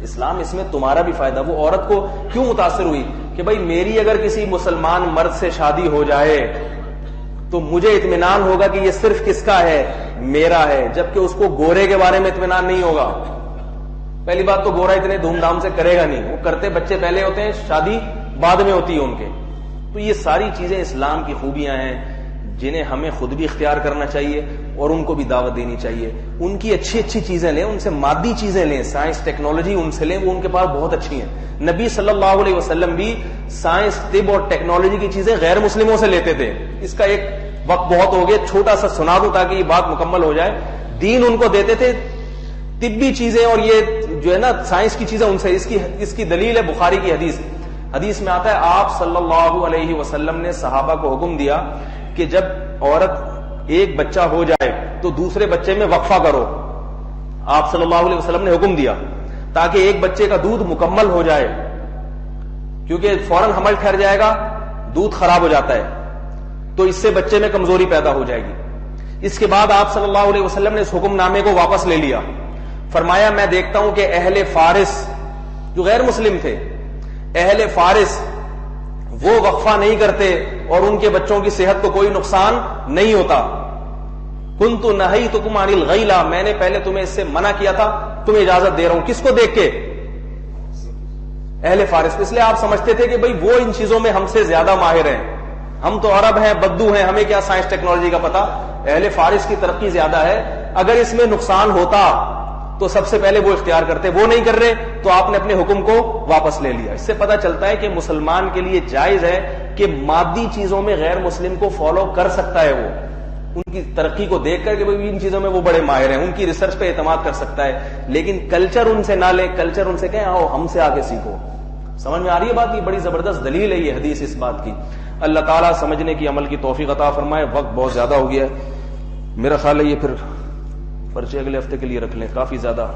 اسلام, اس میں تمہارا بھی فائدہ. وہ عورت کو کیوں متاثر ہوئی کہ بھائی میری اگر کسی مسلمان مرد سے شادی ہو جائے تو مجھے اطمینان ہوگا کہ یہ صرف کس کا ہے, میرا ہے, جبکہ اس کو گورے کے بارے میں اطمینان نہیں ہوگا. پہلی بات تو گورا اتنے دھوم دھام سے کرے گا نہیں, وہ کرتے بچے پہلے ہوتے ہیں, شادی بعد میں ہوتی ہے ان کے. تو یہ ساری چیزیں اسلام کی خوبیاں ہیں جنہیں ہمیں خود بھی اختیار کرنا چاہیے اور ان کو بھی دعوت دینی چاہیے. ان کی اچھی چیزیں لیں, ان سے مادی چیزیں لیں, سائنس ٹیکنالوجی ان سے لیں, وہ ان کے پاس بہت اچھی ہیں. نبی صلی اللہ علیہ وسلم بھی سائنس, طب اور ٹیکنالوجی کی چیزیں غیر مسلموں سے لیتے تھے. اس کا ایک وقت بہت ہو گیا, چھوٹا سا سنا دوں تاکہ یہ بات مکمل ہو جائے. دین ان کو دیتے تھے, طبی چیزیں اور یہ جو ہے نا سائنس کی چیزیں ان سے. اس کی دلیل ہے بخاری کی حدیث میں آتا ہے آپ صلی اللہ علیہ وسلم نے صحابہ کو حکم دیا کہ جب عورت ایک بچہ ہو جائے تو دوسرے بچے میں وقفہ کرو. آپ صلی اللہ علیہ وسلم نے حکم دیا تاکہ ایک بچے کا دودھ مکمل ہو جائے, کیونکہ فوراً حمل ٹھہر جائے گا, دودھ خراب ہو جاتا ہے, تو اس سے بچے میں کمزوری پیدا ہو جائے گی. اس کے بعد آپ صلی اللہ علیہ وسلم نے اس حکم نامے کو واپس لے لیا. فرمایا میں دیکھتا ہوں کہ اہل فارس جو غیر مسلم تھے, اہل فارس وہ وقفہ نہیں کرتے اور ان کے بچوں کی صحت کو کوئی نقصان نہیں ہوتا. کنت نہیتکم عن الغیلہ, میں نے پہلے تمہیں اس سے منع کیا تھا, تمہیں اجازت دے رہا ہوں. کس کو دیکھ کے؟ اہل فارس. اس لیے آپ سمجھتے تھے کہ بھئی وہ ان چیزوں میں ہم سے زیادہ ماہر ہیں, ہم تو عرب ہیں, بدو ہیں, ہمیں کیا سائنس ٹیکنالوجی کا پتا. اہل فارس کی ترقی زیادہ ہے, اگر اس میں نقصان ہوتا تو سب سے پہلے وہ اختیار کرتے, وہ نہیں کر رہے تو آپ نے اپنے حکم کو واپس لے لیا. اس سے پتہ چلتا ہے کہ مسلمان کے لیے جائز ہے کہ مادی چیزوں میں غیر مسلم کو فالو کر سکتا ہے وہ, ان کی ترقی کو دیکھ کر کہ ان چیزوں میں وہ بڑے ماہر ہیں، ان کی ریسرچ پہ اعتماد کر سکتا ہے، لیکن کلچر ان سے نہ لے، کلچر ان سے کہیں آؤ ہم سے آ کے سیکھو. سمجھ میں آ رہی ہے بات؟ یہ بڑی زبردست دلیل ہے یہ حدیث اس بات کی. اللہ تعالیٰ سمجھنے کی، عمل کی توفیق عطا فرمائے. وقت بہت زیادہ ہو گیا ہے، میرا خیال ہے یہ پھر پرچے اگلے ہفتے کے لیے رکھ لیں، کافی زیادہ